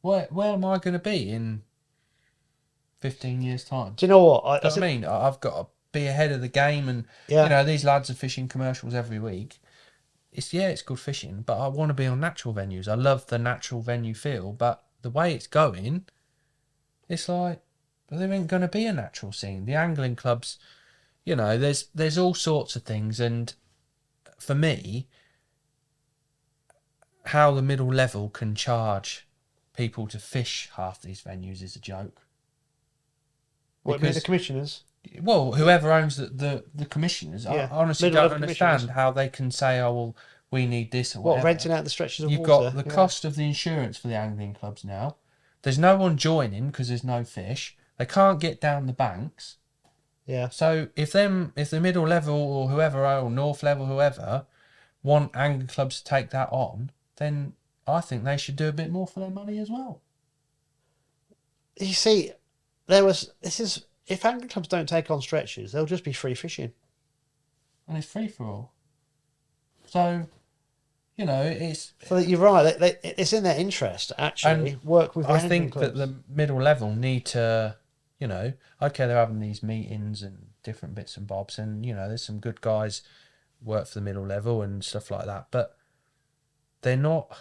where am I going to be in 15 years' time? Do you know what? I mean, I've got to be ahead of the game, and Yeah. you know, these lads are fishing commercials every week. It's good fishing, but I want to be on natural venues. I love the natural venue feel, but the way it's going, it's like, well, there ain't going to be a natural scene. The angling clubs, you know, there's all sorts of things, and for me, how the middle level can charge people to fish half these venues is a joke. What, the commissioners? Well, whoever owns the commissioners, Yeah. I honestly Middle don't level understand commissioners. how they can say, "Oh, well, we need this," or What, whatever. renting out the stretches of You've water? got the Yeah. cost of the insurance for the angling clubs now. There's no one joining because there's no fish. They can't get down the banks. Yeah. So if the middle level or whoever, or north level, whoever, want angling clubs to take that on, then I think they should do a bit more for their money as well. You see, if angling clubs don't take on stretches, they'll just be free fishing. And it's free for all. So, you know, it's... So you're right. It's in their interest to actually work with the I angling think clubs. that the middle level need to, you know, okay, they're having these meetings and different bits and bobs, and, you know, there's some good guys work for the middle level and stuff like that, but they're not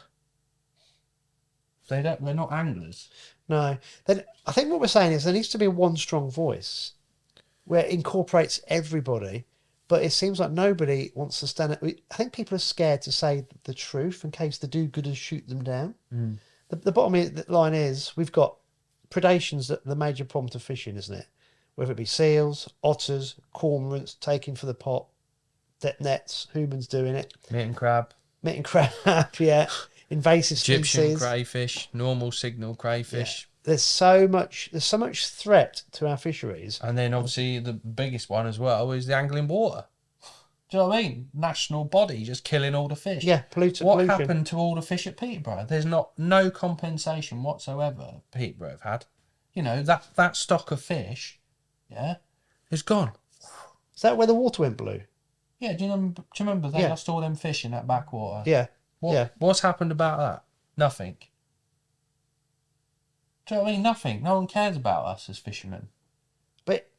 anglers. No. Then I think what we're saying is there needs to be one strong voice where it incorporates everybody, but it seems like nobody wants to stand up. I think people are scared to say the truth in case the do-gooders shoot them down. The bottom line is we've got predation's the major problem to fishing, isn't it? Whether it be seals, otters, cormorants taking for the pot, nets, humans doing it. Mitten crab, Yeah. Invasive Egyptian species. crayfish, normal signal crayfish. Yeah. There's so much threat to our fisheries. And then obviously the biggest one as well is the angling water. Do you know what I mean? National body just killing all the fish. Yeah, What pollution. happened to all the fish at Peterborough? There's no compensation whatsoever Peterborough have had. You know, that stock of fish, yeah, is gone. Is that where the water went blue? Yeah, do you remember they Yeah. lost all them fish in that backwater? Yeah. Yeah. What's happened about that? Nothing. Do you know what I mean? Nothing. No one cares about us as fishermen. But,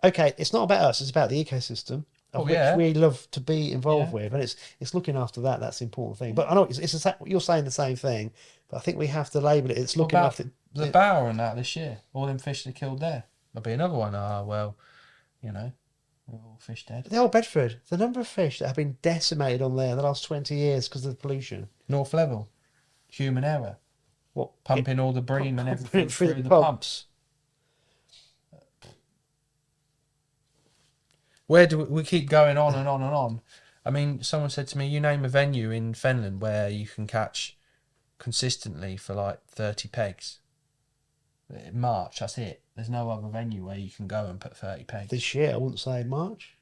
okay, it's not about us, it's about the ecosystem. Of which we love to be involved with, and it's looking after that. That's the important thing. But I know you're saying the same thing, but I think we have to label it. It's looking after the Bower and that this year. All them fish they killed there. There'll be another one. Well, you know, we're all fish dead. The old Bedford, the number of fish that have been decimated on there in the last 20 years because of the pollution. North Level, human error. What, pumping all the bream and everything through the pumps? Where do we keep going on and on and on? I mean, someone said to me, you name a venue in FENLAND where you can catch consistently for like 30 pegs. In March, that's it. There's no other venue where you can go and put 30 pegs. This year, I wouldn't say March.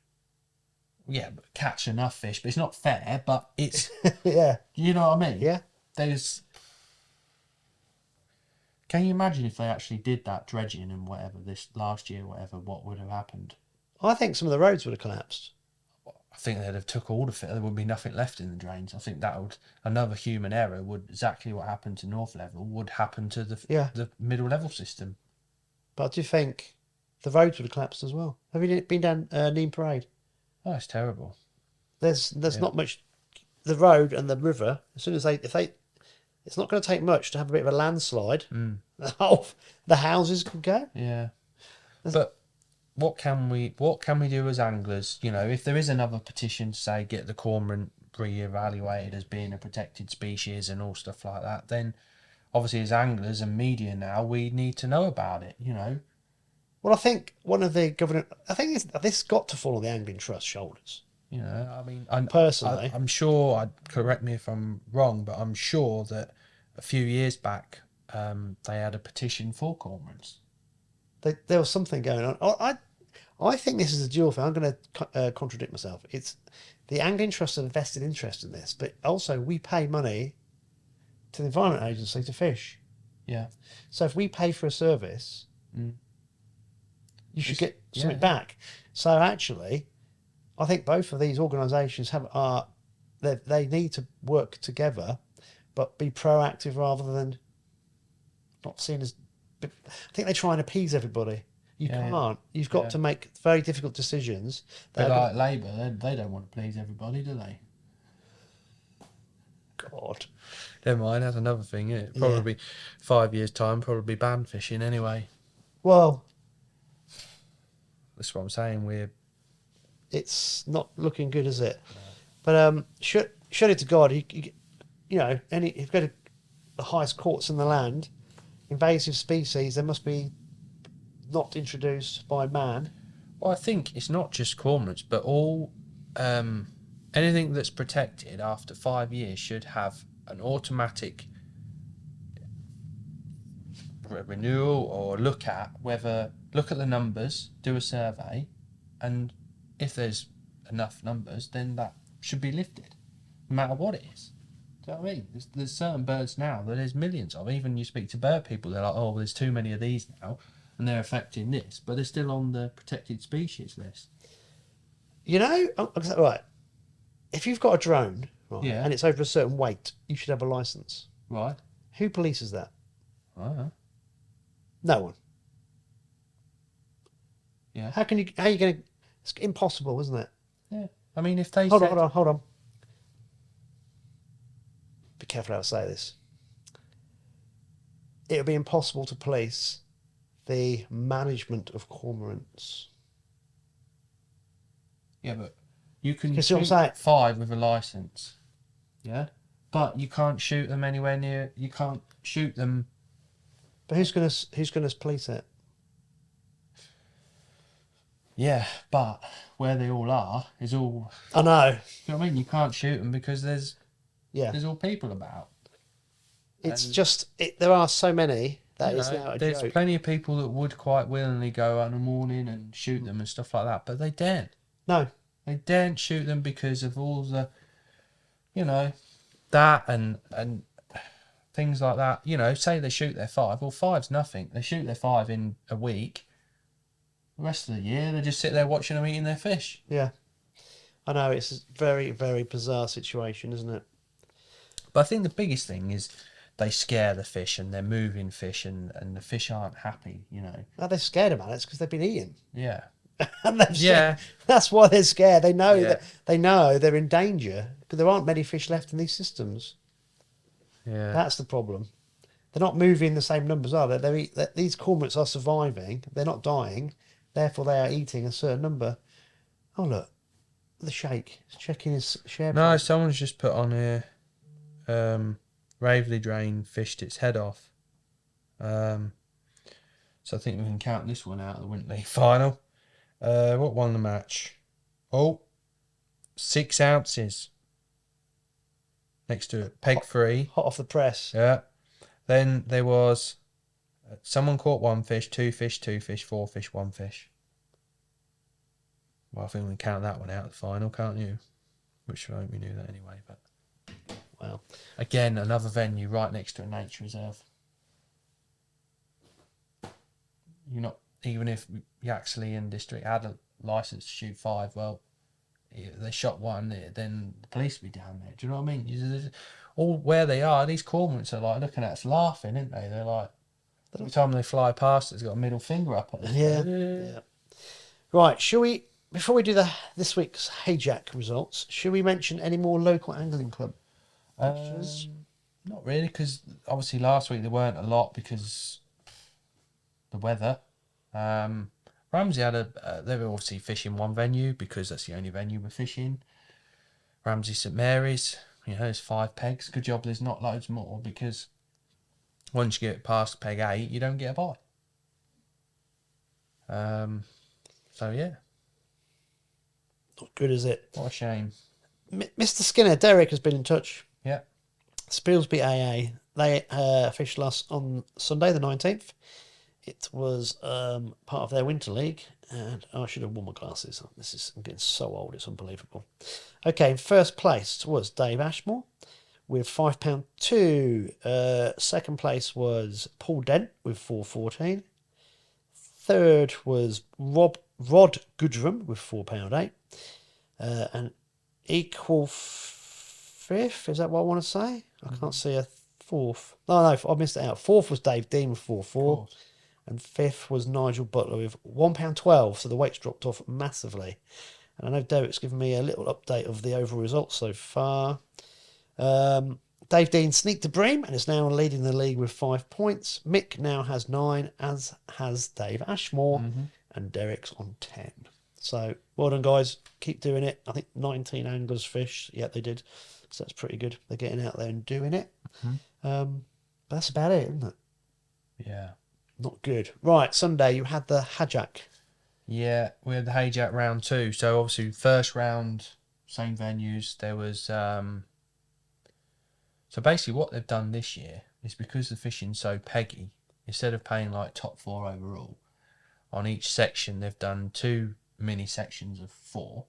Yeah, but catch enough fish. But it's not fair, but it's... Yeah. You know what I mean? Yeah. There's... Can you imagine if they actually did that dredging and whatever, this last year, whatever, what would have happened? I think some of the roads would have collapsed. I think they'd have took all the fit. There would be nothing left in the drains. I think that would, another human error would, exactly what happened to North Level would happen to the middle level system. But I do think the roads would have collapsed as well. Have you been down Neem Parade? Oh, it's terrible. There's not much. The road and the river. As soon as it's not going to take much to have a bit of a landslide. The houses could go. Yeah, but what can we do as anglers? You know, if there is another petition to say get the cormorant re-evaluated as being a protected species and all stuff like that, then obviously as anglers and media now, we need to know about it. You know. Well, I think one of the this got to fall on the Angling Trust shoulders. You know, I mean, personally, I'm sure. Correct me if I'm wrong, but I'm sure that a few years back, they had a petition for cormorants. There was something going on. I think this is a dual thing. I'm going to contradict myself. It's the Angling Trust have a vested interest in this, but also we pay money to the Environment Agency to fish. Yeah. So if we pay for a service, you should get something back. So actually, I think both of these organisations they need to work together, but be proactive rather than not seen as. I think they try and appease everybody. You can't. Yeah. You've got to make very difficult decisions. But like Labour, they don't want to please everybody, do they? God. Never mind, that's another thing, isn't it? Probably 5 years' time, probably ban fishing anyway. Well, that's what I'm saying. It's not looking good, is it? No. But should it to God, if you go to the highest courts in the land, invasive species, they must be not introduced by man. Well, I think it's not just cormorants, but all anything that's protected after 5 years should have an automatic renewal, or look at the numbers, do a survey, and if there's enough numbers, then that should be lifted, no matter what it is. Do you know what I mean? There's certain birds now that there's millions of. Even you speak to bird people, they're like, oh, well, there's too many of these now, and they're affecting this, but they're still on the protected species list. You know, right, if you've got a drone, right, and it's over a certain weight, you should have a licence. Right. Who polices that? No one. Yeah. How are you going to... It's impossible, isn't it? Yeah. I mean, if they Hold on. Be careful how I say this. It would be impossible to police the management of cormorants. Yeah, but you can shoot 5 with a licence. Yeah? But you can't shoot them anywhere near... You can't shoot them... But who's going to police it? Yeah, but where they all are is all... I know. You know what I mean? You can't shoot them because there's all people about. It's there are so many that it's now a there's joke. Plenty of people that would quite willingly go out in the morning and shoot them and stuff like that, but they daren't. No. They daren't shoot them because of all the, that and things like that. Say they shoot their 5. Well, 5's nothing. They shoot their 5 in a week. The rest of the year, they just sit there watching them eating their fish. Yeah. I know, it's a very, very bizarre situation, isn't it? But I think the biggest thing is they scare the fish and they're moving fish and the fish aren't happy, No, they're scared about it. It's because they've been eaten. Yeah. And that's why they're scared. They know that they're in danger because there aren't many fish left in these systems. Yeah. That's the problem. They're not moving the same numbers, are they? These cormorants are surviving. They're not dying. Therefore, they are eating a certain number. Oh, look. The Sheikh is checking his share No, price. someone's just put on here, Raveley Drain fished its head off. So I think we can count this one out of the Winter League final. What won the match? 6 ounces. Next to it, peg 3. Hot off the press. Yeah. Then there was someone caught 1 fish, 2 fish, 2 fish, 4 fish, 1 fish. Well, I think we can count that one out of the final, can't you? Which I think we knew that anyway. But Well, again, another venue right next to a nature reserve. You're not, even if Yaxley and District had a license to shoot 5, well, they shot 1, then the police will be down there. Do you know what I mean? All where they are, these cormorants are like looking at us laughing, aren't they? They're like, every time they fly past, it's got a middle finger up at us. yeah. Right, shall we, before we do this week's HAJAK results, shall we mention any more local angling club matches? Not really, because obviously last week there weren't a lot because the weather. Ramsey had they were obviously fishing one venue because that's the only venue we're fishing. Ramsey St Mary's, there's 5 pegs. Good job there's not loads more, because once you get past peg 8, you don't get a bite. So yeah. Not good, is it? What a shame. Mr. Skinner, Derek, has been in touch. Yeah. Spilsby AA. They fished last on Sunday, the 19th. It was part of their winter league, and I should have worn my glasses. I'm getting so old, it's unbelievable. Okay, in first place was Dave Ashmore with £5.2. Second place was Paul Dent with £4.14. Third was Rod Goodrum with £4.8. And equal fifth, is that what I want to say? I can't see a fourth. No, I missed it out. Fourth was Dave Dean with 4.4. And fifth was Nigel Butler with £1.12. So the weight's dropped off massively. And I know Derek's given me a little update of the overall results so far. Dave Dean sneaked to Bream and is now leading the league with 5 points. Mick now has 9, as has Dave Ashmore, and Derek's on 10. So well done, guys. Keep doing it. I think 19 anglers fish. Yeah, they did. So that's pretty good. They're getting out there and doing it. But that's about it, isn't it? Yeah. Not good. Right, Sunday you had the HAJAK. Yeah, we had the HAJAK round 2. So obviously first round, same venues. There was so basically what they've done this year is, because the fishing's so peggy, instead of paying like top 4 overall, on each section they've done 2 mini sections of 4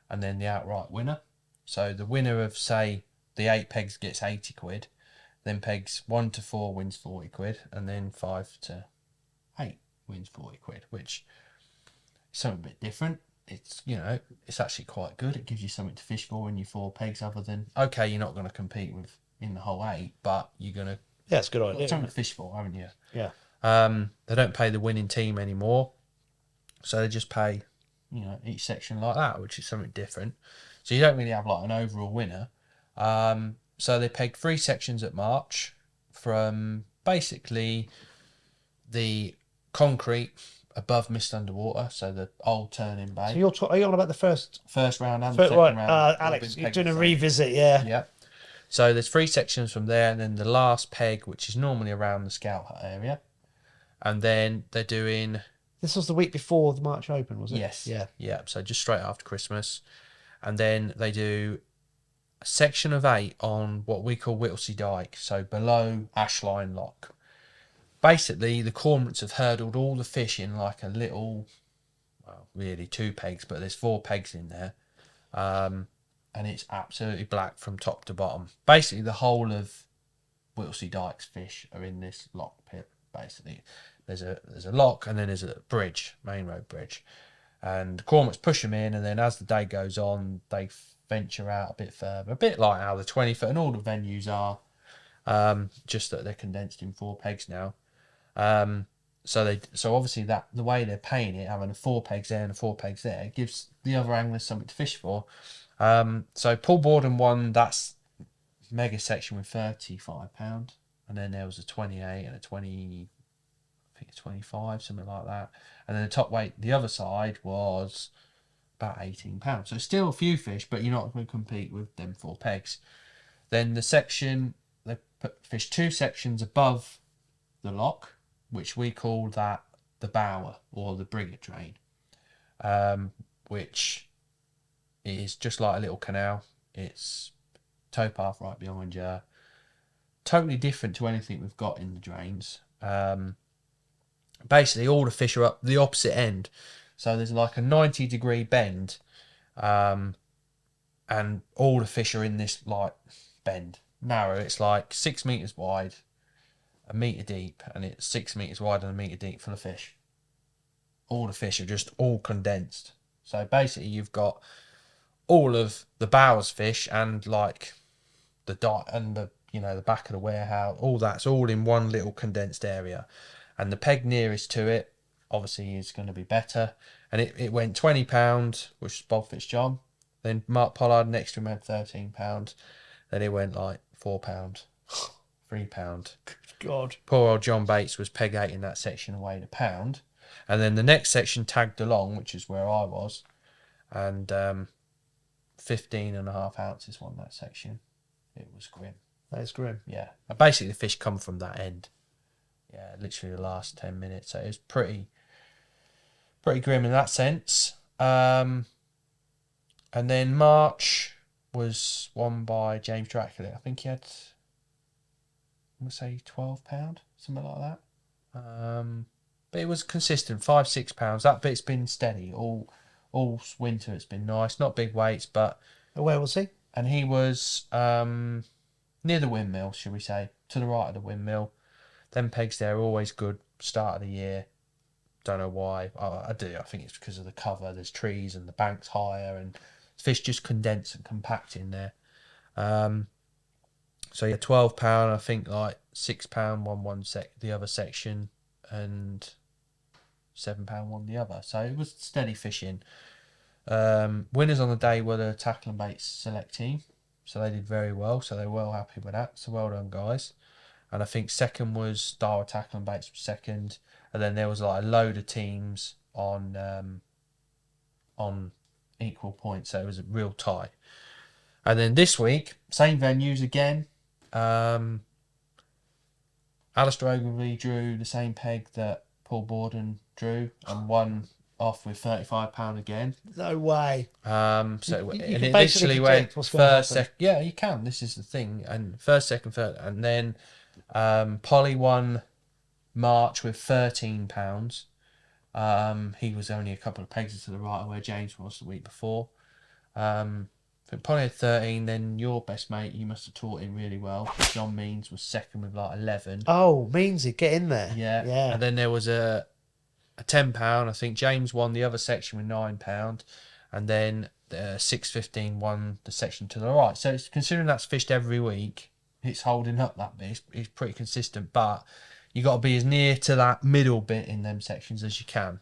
and then the outright winner. So the winner of, say, the 8 pegs gets 80 quid, then pegs 1 to 4 wins 40 quid, and then 5 to 8 wins 40 quid, which is something a bit different. It's, it's actually quite good. It gives you something to fish for in your 4 pegs, other than, okay, you're not going to compete with in the whole 8, but you're going to... Yeah, it's a good idea. Something to fish for, haven't you? Yeah. They don't pay the winning team anymore, so they just pay, each section like that, which is something different. So you don't really have like an overall winner. So they pegged 3 sections at March, from basically the concrete above Mist Underwater, so the old turning bay. So are you on about the first round and the second round? Alex, you're doing a revisit, yeah. Yeah. So there's 3 sections from there, and then the last peg, which is normally around the Scout Hut area. And then they're doing... This was the week before the March Open, was it? Yes. Yeah. Yeah, so just straight after Christmas. And then they do a section of 8 on what we call Whittlesea Dyke, so below Ashline Lock. Basically, the cormorants have hurdled all the fish in like a little, well, really 2 pegs, but there's 4 pegs in there. And it's absolutely black from top to bottom. Basically, the whole of Whittlesey Dykes fish are in this lock pit. Basically, there's a lock and then there's a bridge, main road bridge, and the cormorants push them in, and then as the day goes on, they venture out a bit further, a bit like how the 20-foot and all the venues are, just that they're condensed in 4 pegs now. So obviously that the way they're paying it, having 4 pegs there and 4 pegs there, gives the other anglers something to fish for. So Paul Borden won that mega section with £35, and then there was a 28 and a 20, I think 25, something like that. And then the top weight, the other side, was about £18. So still a few fish, but you're not going to compete with them 4 pegs. Then the section, they put fish 2 sections above the lock, which we call that the bower or the brigate drain, which is just like a little canal. It's towpath right behind you. Totally different to anything we've got in the drains. Basically, all the fish are up the opposite end. So there's like a 90-degree bend, and all the fish are in this like bend. Narrow. It's like 6 meters wide, a metre deep, and it's 6 meters wide and a metre deep full of fish. All the fish are just all condensed. So basically you've got all of the Bowers fish and like the the back of the warehouse, all that's all in one little condensed area. And the peg nearest to it obviously is going to be better. And it went £20, which is Bob Fitzjohn. Then Mark Pollard next to him had £13. Then it went like £4, £3. God. Poor old John Bates was peg 8 in that section and weighed £1. And then the next section tagged along, which is where I was, and 15.5 ounces won that section. It was grim. That is grim. Yeah. And basically, the fish come from that end. Yeah, literally the last 10 minutes. So it was pretty grim in that sense. And then March was won by James Dracula. I think he had, I'm going to say £12, something like that. But it was consistent, £5-6. That bit's been steady all winter. It's been nice, not big weights, but Where was he? and he was near the windmill, should we say, to the right of the windmill. Them pegs there are always good. Start of the year, don't know why. I do. I think it's because of the cover. There's trees and the bank's higher, and fish just condense and compact in there. So yeah, £12. I think like £6 won the other section, and £7 won the other. So it was steady fishing. Winners on the day were the Tackle and Baits select team, so they did very well. So they were well happy with that. So well done, guys. And I think second was Darwin Tackle and Baits was second, and then there was like a load of teams on equal points. So it was a real tie. And then this week, same venues again. Alistair Ogilvy drew the same peg that Paul Borden drew and won off with £35 again. No way. So You and can it basically literally predict went what's gonna first, happen. second. Yeah, you can. This is the thing. And first, second, third, and then Polly won March with £13. He was only a couple of pegs to the right of where James was the week before. I think Polly had 13. Then your best mate, you must have taught him really well. John Means was second with like 11. Oh, Meansy, get in there. Yeah. Yeah. And then there was a £10. I think James won the other section with £9, and then 6.15 won the section to the right. So it's, considering that's fished every week, it's holding up that bit. It's pretty consistent, but you got to be as near to that middle bit in them sections as you can.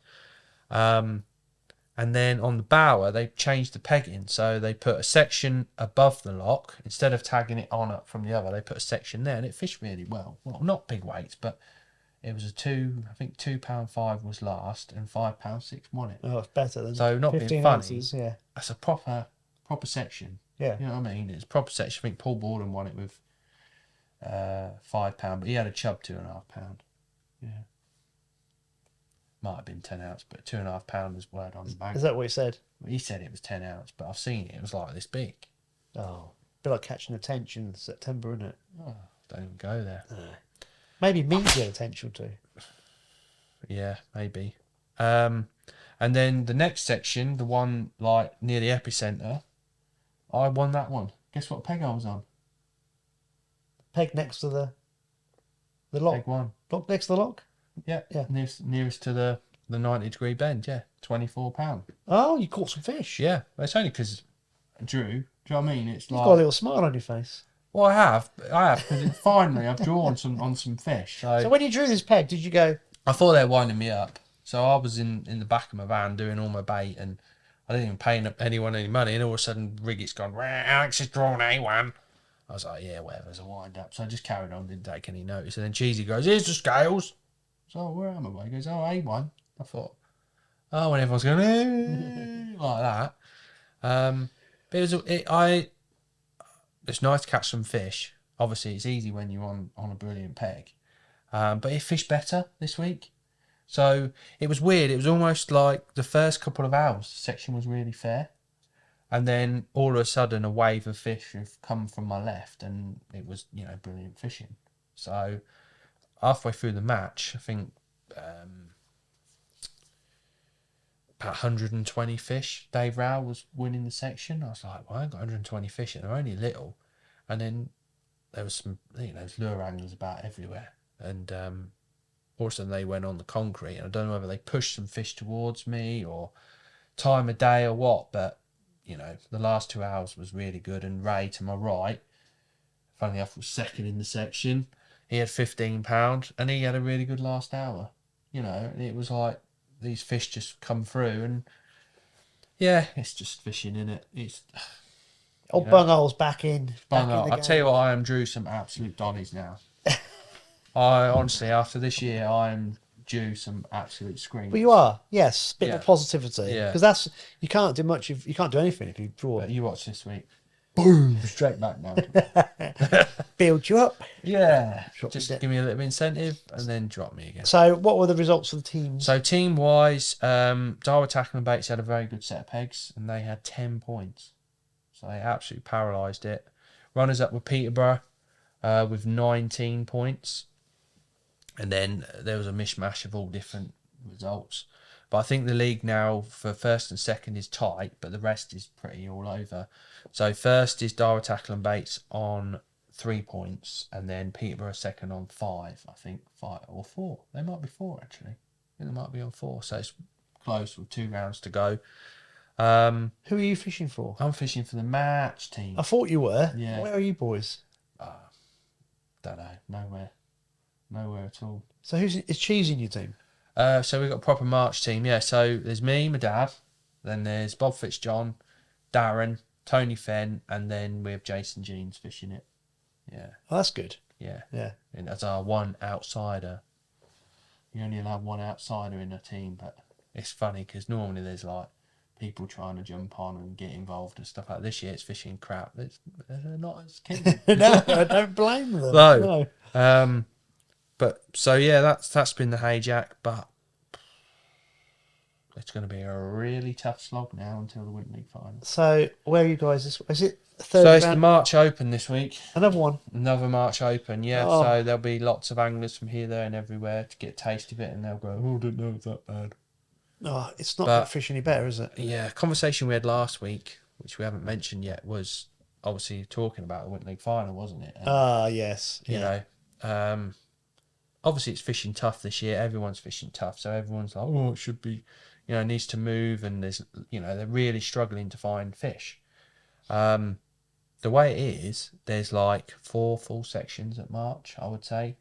And then on the bower, they changed the pegging. So they put a section above the lock. Instead of tagging it on up from the other, they put a section there, and it fished really well. Well, not big weights, but it was I think £2.5 was last, and £5.6 won it. Oh, it's better than So not being 15 funny, ounces, yeah. that's a proper section. Yeah. You know what I mean? It's a proper section. I think Paul Borden won it with £5, but he had a chub £2.5. Yeah. Might have been 10 ounce, but £2.5 is word on the bank. Is that what he said? He said it was 10 ounce, but I've seen it. It was like this big. Oh, a bit like catching attention in September, isn't it? Oh, don't even go there. Maybe Meansy had attention too. Yeah, maybe. And then the next section, the one like near the epicenter, I won that one. Guess what peg I was on? Peg next to the lock. Peg 1. Lock next to the lock? Yeah. Yeah. Nearest to the 90-degree bend, yeah. £24. Oh, you caught some fish. Yeah. Well, it's only because Drew, do you know what I mean? It's You've like... got a little smile on your face. Well, I have, because finally I've drawn on some fish. So when you drew this peg, did you go... I thought they were winding me up. So I was in the back of my van doing all my bait, and I didn't even pay anyone any money, and all of a sudden Riggett's gone, Alex has drawn A1. I was like, yeah, whatever, it's a wind up. So I just carried on, didn't take any notice. And then Cheesy goes, here's the scales. So where am I? He goes, oh, A1. I thought, oh, when everyone's going, like that. But it's nice to catch some fish. Obviously, it's easy when you're on a brilliant peg. But it fished better this week. So it was weird. It was almost like the first couple of hours, the section was really fair. And then all of a sudden, a wave of fish have come from my left, and it was, brilliant fishing. So halfway through the match, I think about 120 fish. Dave Rowell was winning the section. I was like, well, I got 120 fish, and they're only little. And then there was some, there's lure anglers about everywhere. And all of a sudden they went on the concrete. And I don't know whether they pushed some fish towards me or time of day or what, but the last 2 hours was really good. And Ray to my right, funny enough, was second in the section. He had £15 and he had a really good last hour. And it was like these fish just come through, and yeah, it's just fishing, innit? It's old Bunghole's back in. Bunghole. I'll tell you what, I am due some absolute donnies now. I honestly, after this year, I am due some absolute screams. But you are, yes, bit more positivity. Yeah. Because you can't do much. You can't do anything if you draw. But you watch this week. Boom! Straight back now. Build you up. Yeah. Drop Just you give me a little incentive and then drop me again. So what were the results of the teams? So team-wise, Darwin Tackle and Bates had a very good set of pegs, and they had 10 points. So they absolutely paralysed it. Runners up were Peterborough with 19 points. And then there was a mishmash of all different results. But I think the league now for first and second is tight, but the rest is pretty all over. So first is Darwin Tackle and Bates on 3 points, and then Peterborough second on 5, I think, 5 or 4. They might be 4 actually. I think they might be on 4. So it's close with 2 rounds to go. Who are you fishing for? I'm fishing for the match team. I thought you were. Yeah. Where are you boys? Don't know. Nowhere at all. So is Cheesy in your team? So we've got a proper March team, yeah. So there's me, my dad, then there's Bob Fitzjohn, Darren, Tony Fenn, and then we have Jason Jeans fishing it. Yeah. Oh, that's good. Yeah. Yeah. And that's our one outsider. You only allow one outsider in a team, but it's funny because normally there's like people trying to jump on and get involved and stuff like that. This year it's fishing crap. They're not as keen. No, I don't blame them. No. But so yeah, that's been the HAJAK, but it's going to be a really tough slog now until the Winter League final. So where are you guys? Is it the third? So it's round? the March Open this week. Another one. Another March Open, yeah. Oh. So there'll be lots of anglers from here, there, and everywhere to get a taste of it, and they'll go, "Oh, I didn't know it was that bad." Oh, it's not that fish any better, is it? Yeah. Conversation we had last week, which we haven't mentioned yet, was obviously talking about the Winter League final, wasn't it? And, yes. you know. Obviously, it's fishing tough this year. Everyone's fishing tough, so everyone's like, "Oh, it should be, needs to move." And there's, they're really struggling to find fish. The way it is, there's like 4 full sections at March, I would say,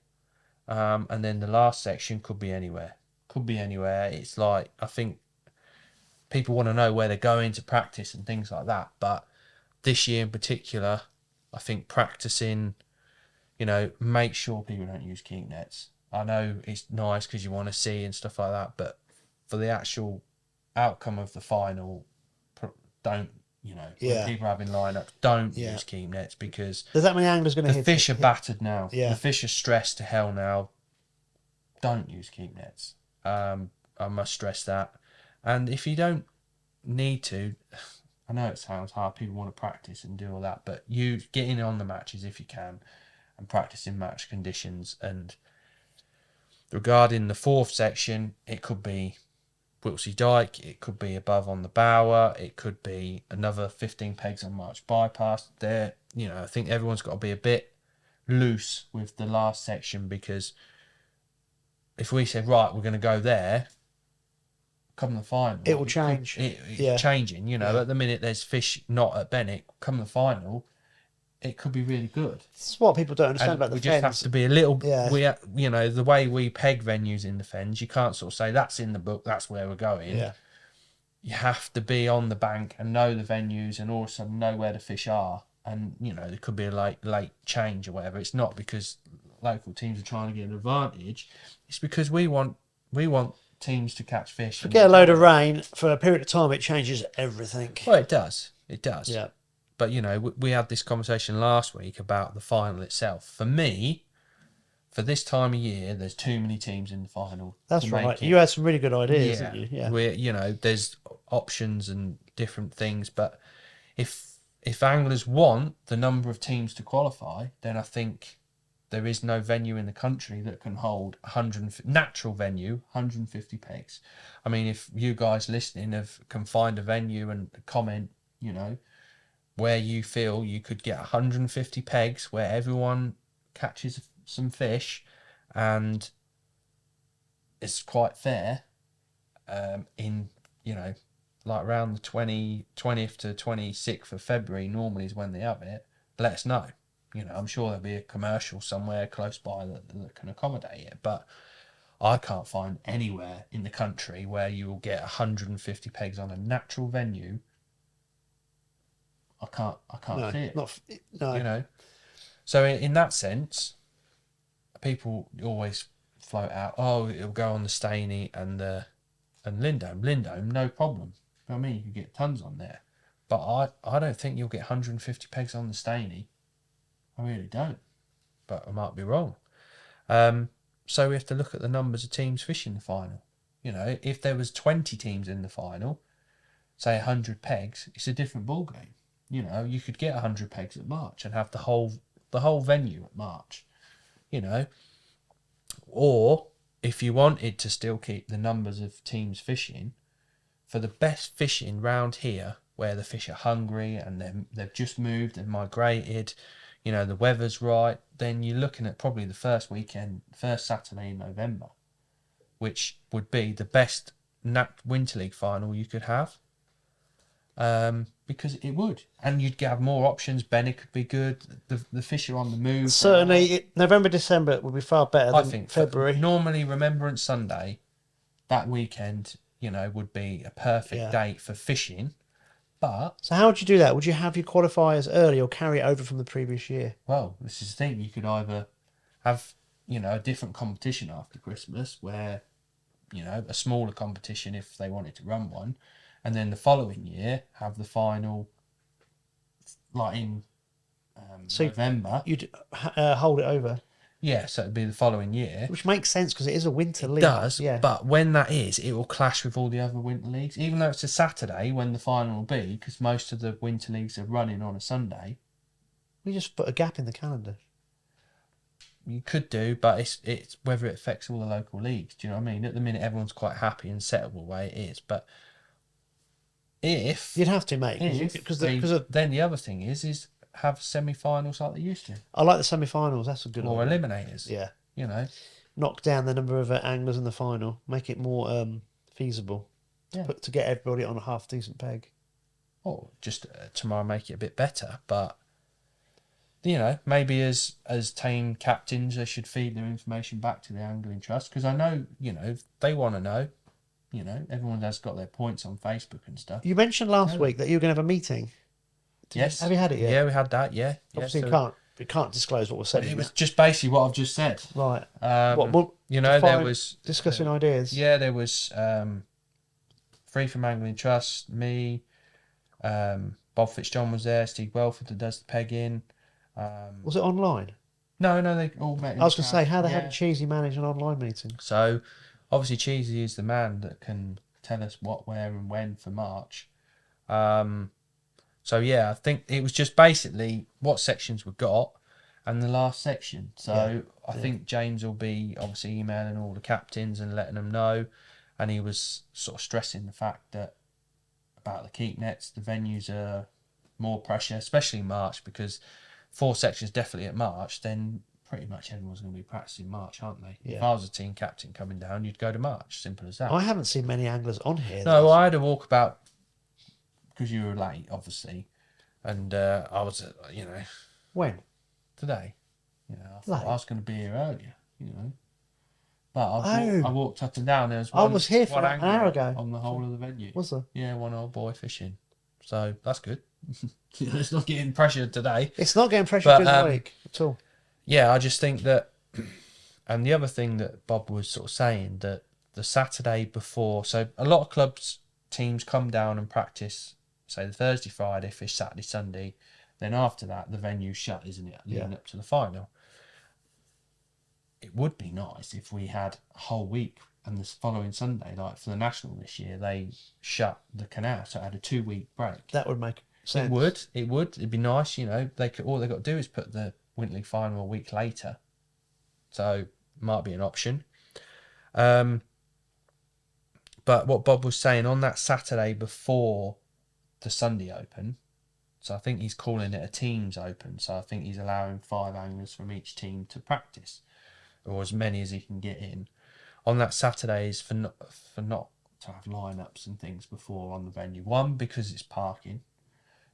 and then the last section could be anywhere. It's like, I think people want to know where they're going to practice and things like that. But this year in particular, I think practicing, make sure people don't use keep nets. I know it's nice because you want to see and stuff like that, but for the actual outcome of the final, don't, when people are having lineups, don't use keep nets, because there's that many anglers going to hit. The fish are battered now. Yeah. The fish are stressed to hell now. Don't use keep nets. I must stress that. And if you don't need to, I know it sounds hard, people want to practice and do all that, but you get in on the matches if you can and practice in match conditions. And regarding the 4th section, it could be Whittlesey Dyke, it could be above on the Bower, it could be another 15 pegs on March Bypass. There, you know, I think everyone's got to be a bit loose with the last section, because if we said, right, we're going to go there, come the final, It will change. It's changing, you know. At the minute there's fish not at Benwick, come the final, it could be really good. This is what people don't understand about the we Fens. just have to be a little, you know, the way we peg venues in the Fens, you can't sort of say that's in the book, that's where we're going. Yeah. You have to be on the bank and know the venues, and all of a sudden know where the fish are. And, you know, there could be a late change or whatever. It's not because local teams are trying to get an advantage. It's because we want teams to catch fish. Get a load of rain for a period of time, it changes everything. Well, it does. It does. Yeah. But, you know, we had this conversation last week about the final itself. For me, for this time of year, there's too many teams in the final. That's right. You had some really good ideas, didn't you? Yeah. You know, there's options and different things. But if anglers want the number of teams to qualify, then I think there is no venue in the country that can hold 150 pegs. I mean, if you guys listening can find a venue and comment, you know, where you feel you could get 150 pegs where everyone catches some fish and it's quite fair, in, you know, like around the 20th to 26th of February normally is when they have it, let us know. You know, I'm sure there'll be a commercial somewhere close by that can accommodate it, but I can't find anywhere in the country where you will get 150 pegs on a natural venue. I can't see it. No. You know, so in that sense, people always float out, oh, it'll go on the Staney and Lindome. Lindome, no problem. I mean, you can get tons on there, but I don't think you'll get 150 pegs on the Staney. I really don't, but I might be wrong. So we have to look at the numbers of teams fishing the final. You know, if there was 20 teams in the final, say 100 pegs, it's a different ball game. You know, you could get 100 pegs at March and have the whole venue at March. You know, or if you wanted to still keep the numbers of teams fishing, for the best fishing round here, where the fish are hungry and they've just moved and migrated, you know, the weather's right, then you're looking at probably the first Saturday in November, which would be the best Winter League final you could have. Because it would, and you'd have more options. Bennett could be good. The fish are on the move. Certainly, November, December would be far better than February. Normally, Remembrance Sunday, that weekend, you know, would be a perfect date for fishing. But so how would you do that? Would you have your qualifiers early or carry it over from the previous year? Well, this is the thing. You could either have, you know, a different competition after Christmas, where, you know, a smaller competition if they wanted to run one, and then the following year have the final, like in November. You'd hold it over. Yeah, so it'd be the following year. Which makes sense because it is a winter league. It does, yeah. But when that is, it will clash with all the other winter leagues. Even though it's a Saturday when the final will be, because most of the winter leagues are running on a Sunday. We just put a gap in the calendar. You could do, but it's whether it affects all the local leagues. Do you know what I mean? At the minute, everyone's quite happy and settled the way it is. But if... You'd have to, mate. Then the other thing is have semi-finals like they used to. I like the semi-finals. That's a good one. Or idea. eliminators. Yeah. You know. Knock down the number of anglers in the final. Make it more feasible. Yeah. To get everybody on a half-decent peg. Or just tomorrow make it a bit better. But, you know, maybe as team captains, they should feed their information back to the Angling Trust. Because I know, you know, they want to know. You know, everyone has got their points on Facebook and stuff. You mentioned last week that you were going to have a meeting. Yes. Have you had it yet? Yeah, we had that, yeah. Obviously, we can't disclose what was said. It was just basically what I've just said. Right. You know, there was... Discussing ideas. Yeah, there was Free From Angling Trust, me, Bob Fitzjohn was there, Steve Welford that does the pegging. Was it online? No, they all met. I was going to say, how the hell did Cheesy manage an online meeting? So, obviously, Cheesy is the man that can tell us what, where and when for March. So, yeah, I think it was just basically what sections we got and the last section. So, I think James will be obviously emailing all the captains and letting them know. and he was sort of stressing the fact that about the keep nets, the venues are more pressure, especially in March, because 4 sections definitely at March, then pretty much everyone's going to be practicing March, aren't they? Yeah. If I was a team captain coming down, you'd go to March. Simple as that. I haven't seen many anglers on here. No, I had a walkabout because you were late, obviously, and I was, When? today. I thought Late? I was going to be here earlier, But Oh. I walked up and down. There was I was here for one an hour angler ago. on the whole of the venue. Was there? Yeah, one old boy fishing. So that's good. It's not getting pressured today. It's not getting pressure But, during the week at all. Yeah, I just think that, and the other thing that Bob was sort of saying, that the Saturday before, so a lot of clubs, teams come down and practice, say the Thursday, Friday, fish Saturday, Sunday. Then after that, the venue's shut, isn't it? Leading up to the final. It would be nice if we had a whole week and this following Sunday, like for the National this year, they shut the canal, so it had a 2-week break. That would make sense. It would. It'd be nice, They could, all they got to do is put the Winter League final a week later, so might be an option. But what Bob was saying on that Saturday before the Sunday Open, so I think he's calling it a teams open. So I think he's allowing 5 anglers from each team to practice, or as many as he can get in. On that Saturday is for not to have lineups and things before on the venue. One, because it's parking.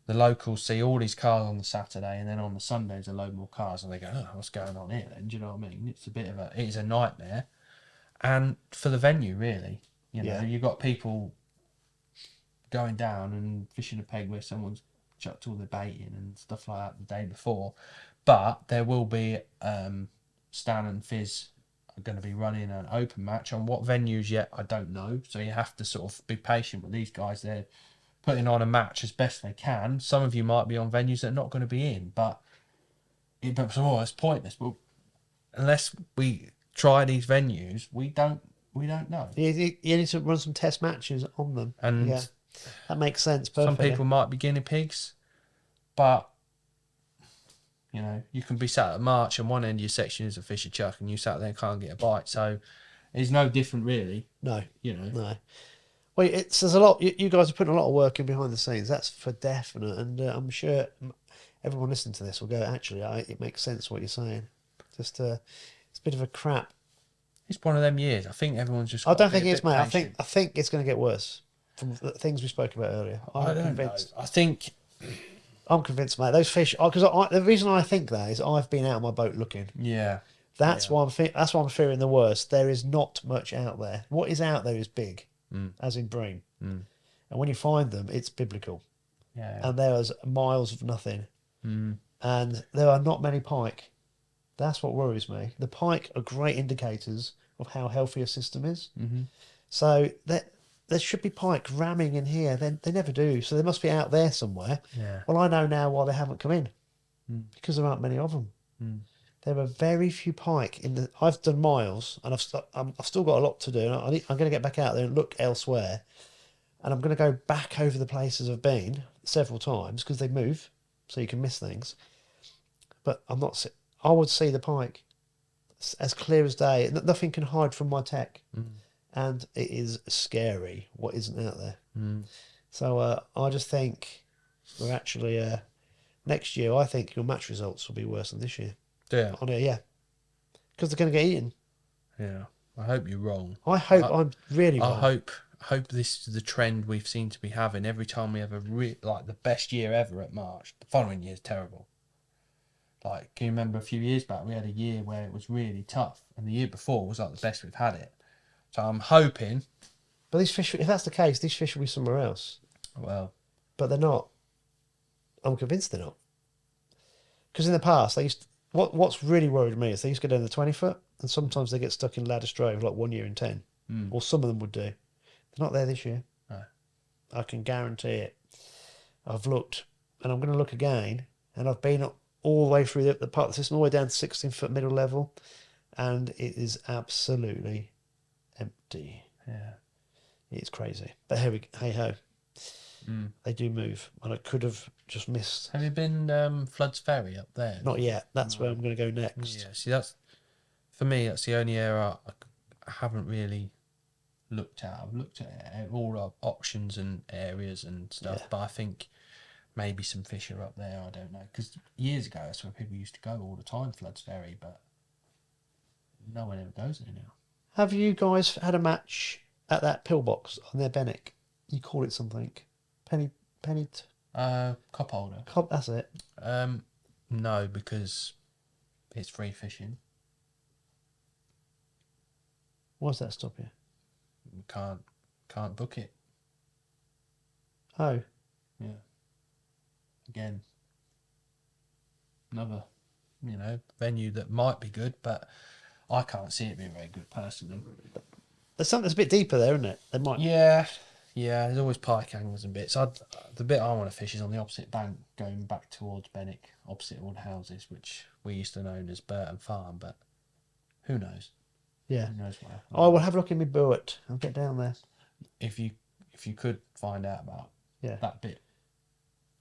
The locals see all these cars on the Saturday, and then on the Sunday there's a load more cars, and they go, "Oh, what's going on here?" Then, do you know what I mean? It is a nightmare, and for the venue, really, you've got people going down and fishing a peg where someone's chucked all their bait in and stuff like that the day before. But there will be Stan and Fizz are going to be running an open match. On what venues yet, I don't know. So you have to sort of be patient with these guys. They're putting on a match as best they can. Some of you might be on venues that are not going to be in, but it's pointless. But unless we try these venues, we don't know. You need to run some test matches on them. And yeah, that makes sense perfectly. Some people might be guinea pigs, but you can be sat at March and one end of your section is a fish and chuck, and you sat there and can't get a bite. So it's no different, really. No, No. Well, there's a lot. You guys are putting a lot of work in behind the scenes. That's for definite, and I'm sure everyone listening to this will go, actually, it makes sense what you're saying. Just it's a bit of a crap. It's one of them years. I think everyone's just. I don't think it's, mate. I think it's going to get worse from the things we spoke about earlier. I'm convinced. I think. I'm convinced, mate. Those fish, because the reason I think that is I've been out on my boat looking. Yeah. That's why I'm fearing the worst. There is not much out there. What is out there is big, as in bream. And when you find them, it's biblical. Yeah. And there is miles of nothing. And there are not many pike. That's what worries me. The pike are great indicators of how healthy a system is. So there should be pike ramming in here. They never do. So they must be out there somewhere. Yeah. Well, I know now why they haven't come in. Because there aren't many of them. There are very few pike in the. I've done miles, and I've still got a lot to do. I'm going to get back out there and look elsewhere, and I'm going to go back over the places I've been several times because they move, so you can miss things. But I'm not. I would see the pike as clear as day. Nothing can hide from my tech, and it is scary what isn't out there. So I just think we're actually next year. I think your match results will be worse than this year. Yeah. On it, yeah. Because they're going to get eaten. Yeah. I hope you're wrong. I hope I'm really wrong. I hope this is the trend we've seen to be having every time we have the best year ever at March. The following year's terrible. Like, can you remember a few years back we had a year where it was really tough, and the year before was like the best we've had it. So I'm hoping. But these fish, if that's the case, these fish will be somewhere else. Well. But they're not. I'm convinced they're not. Because in the past, they used to, what's really worried me is they used to go down the 20 foot, and sometimes they get stuck in ladder strove like 1 year in 10. Or some of them would do. They're not there this year. No. I can guarantee it. I've looked, and I'm going to look again, and I've been all the way through the part of the system, all the way down to 16 foot middle level, and it is absolutely empty. Yeah. It's crazy. But hey ho. They do move, and I could have just missed. Have you been Flood's Ferry up there? Not yet. That's where I'm going to go next. Yeah, see, for me, that's the only area I haven't really looked at. I've looked at all our options and areas and stuff, Yeah. but I think maybe some fish are up there. I don't know, because years ago that's where people used to go all the time, Floods Ferry, but no one ever goes there now. Have you guys had a match at that pillbox on their Benwick? You call it something, penny. Cup holder. That's it. No, because it's free fishing. Why does that stop you? We can't book it. Oh, Yeah. Again, another, venue that might be good, but I can't see it being very good personally. there's something that's a bit deeper there, isn't it? They might. Yeah. There's always pike angles and bits. The bit I want to fish is on the opposite bank, going back towards Benwick, opposite all the houses, which we used to know as Burton Farm. But who knows? Yeah. Who knows where? I will have a look in my boat. I'll get down there. If you could find out about that bit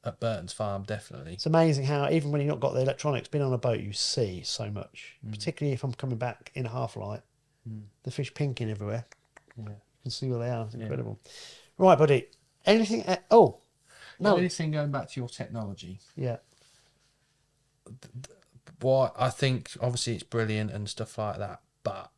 at Burton's Farm, definitely. It's amazing how even when you've not got the electronics, being on a boat, you see so much. Particularly if I'm coming back in a half light, the fish pinking everywhere. Yeah. You can see where they are. It's incredible. Right, buddy. Anything? Oh, no. Anything going back to your technology? Yeah. What I think, obviously, it's brilliant and stuff like that, but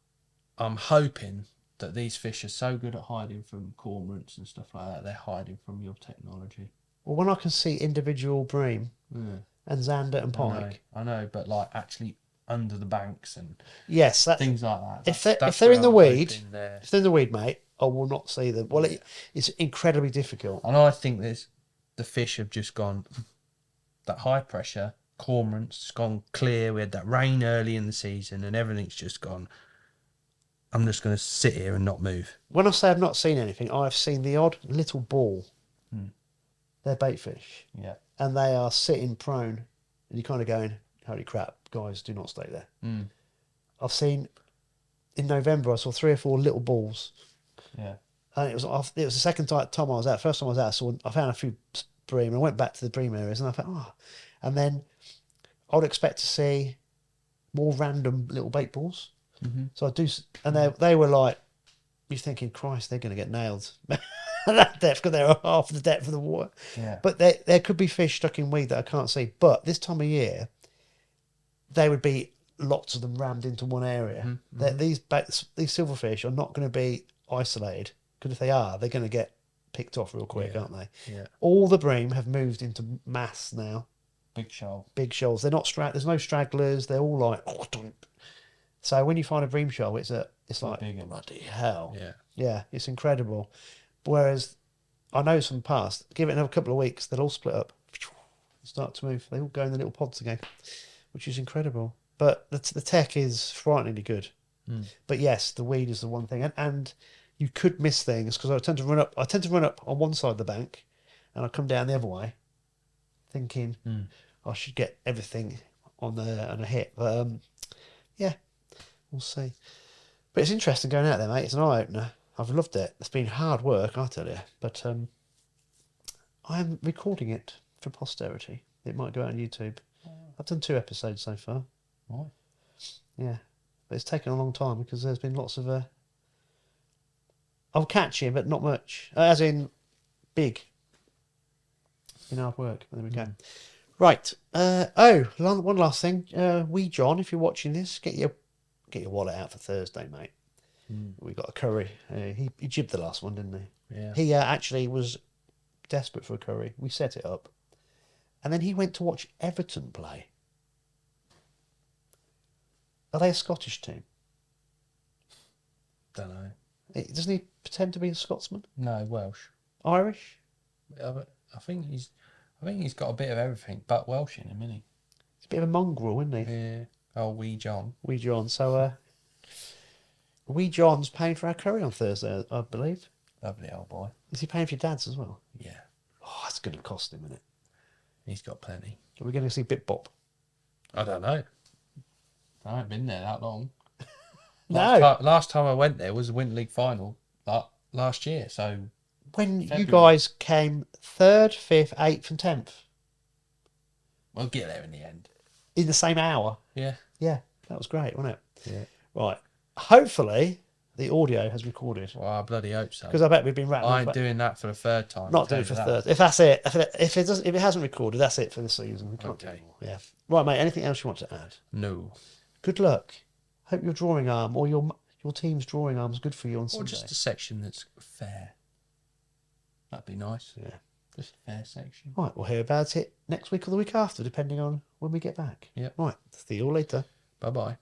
I'm hoping that these fish are so good at hiding from cormorants and stuff like that, they're hiding from your technology. Well, when I can see individual bream and zander and pike. I know, but like actually under the banks and yes, things like that. If they're in the weed, mate, I will not see them. Well, it's incredibly difficult. And I think the fish have just gone, that high pressure, cormorants, it's gone clear. We had that rain early in the season and everything's just gone, I'm just going to sit here and not move. When I say I've not seen anything, I've seen the odd little ball. They're bait fish. Yeah. And they are sitting prone. And you're kind of going, holy crap, guys, do not stay there. I've seen, in November, I saw 3 or 4 little balls. Yeah. And it was the second time I was out. First time I was out, I found a few bream. And I went back to the bream areas and I thought, oh. And then I would expect to see more random little bait balls. So I do, and they were like, you're thinking, Christ, they're going to get nailed at that depth because they're half the depth of the water. Yeah. But there could be fish stuck in weed that I can't see. But this time of year, they would be lots of them rammed into one area. These silverfish are not going to be isolated because if they are, they're going to get picked off real quick, aren't they? Yeah. All the bream have moved into mass now. Big shoal. Big shoals. They're not there's no stragglers. They're all like. So when you find a bream shoal, it's like big bloody hell. Yeah. Yeah, it's incredible. Whereas I know from the past, give it another couple of weeks, they'll all split up, start to move. They all go in the little pods again, which is incredible. But the tech is frighteningly good. But yes, the weed is the one thing, and you could miss things because I tend to run up on one side of the bank, and I come down the other way, thinking I should get everything on a hit. But yeah, we'll see. But it's interesting going out there, mate. It's an eye opener. I've loved it. It's been hard work, I tell you. But I'm recording it for posterity. It might go out on YouTube. I've done 2 episodes so far. Right. Yeah. But it's taken a long time because there's been lots of... I'll catch him, but not much. As in, big. It's been hard work. There we go. Right. One last thing. Wee John, if you're watching this, get your wallet out for Thursday, mate. We got a curry. He jibbed the last one, didn't he? Yeah. He actually was desperate for a curry. We set it up. And then he went to watch Everton play. Are they a Scottish team? Don't know. Doesn't he pretend to be a Scotsman? No, Welsh. Irish? I think he's got a bit of everything, but Welsh in him, isn't he? He's a bit of a mongrel, isn't he? Yeah. Oh, Wee John. Wee John. So, Wee John's paying for our curry on Thursday, I believe. Lovely old boy. Is he paying for your dad's as well? Yeah. Oh, that's going to cost him, isn't it? He's got plenty. Are we going to see Bit Bop? I don't know. I haven't been there that long. No. Last time I went there was the Winter League final last year. So when February. You guys came 3rd, 5th, 8th and 10th. We'll get there in the end. In the same hour. Yeah. Yeah, that was great, wasn't it? Yeah. Right. Hopefully, the audio has recorded. Well, I bloody hope so. Because I bet we've been rattling. I ain't doing that for the third time. Not doing it for third. If that's it, if it hasn't recorded, that's it for the season. We can't do it anymore. Yeah. Right, mate. Anything else you want to add? No. Good luck. Hope your drawing arm or your team's drawing arm is good for you on Sunday. Or just a section that's fair. That'd be nice. Yeah. Just a fair section. Right, we'll hear about it next week or the week after, depending on when we get back. Yep. Right. See you all later. Bye-bye.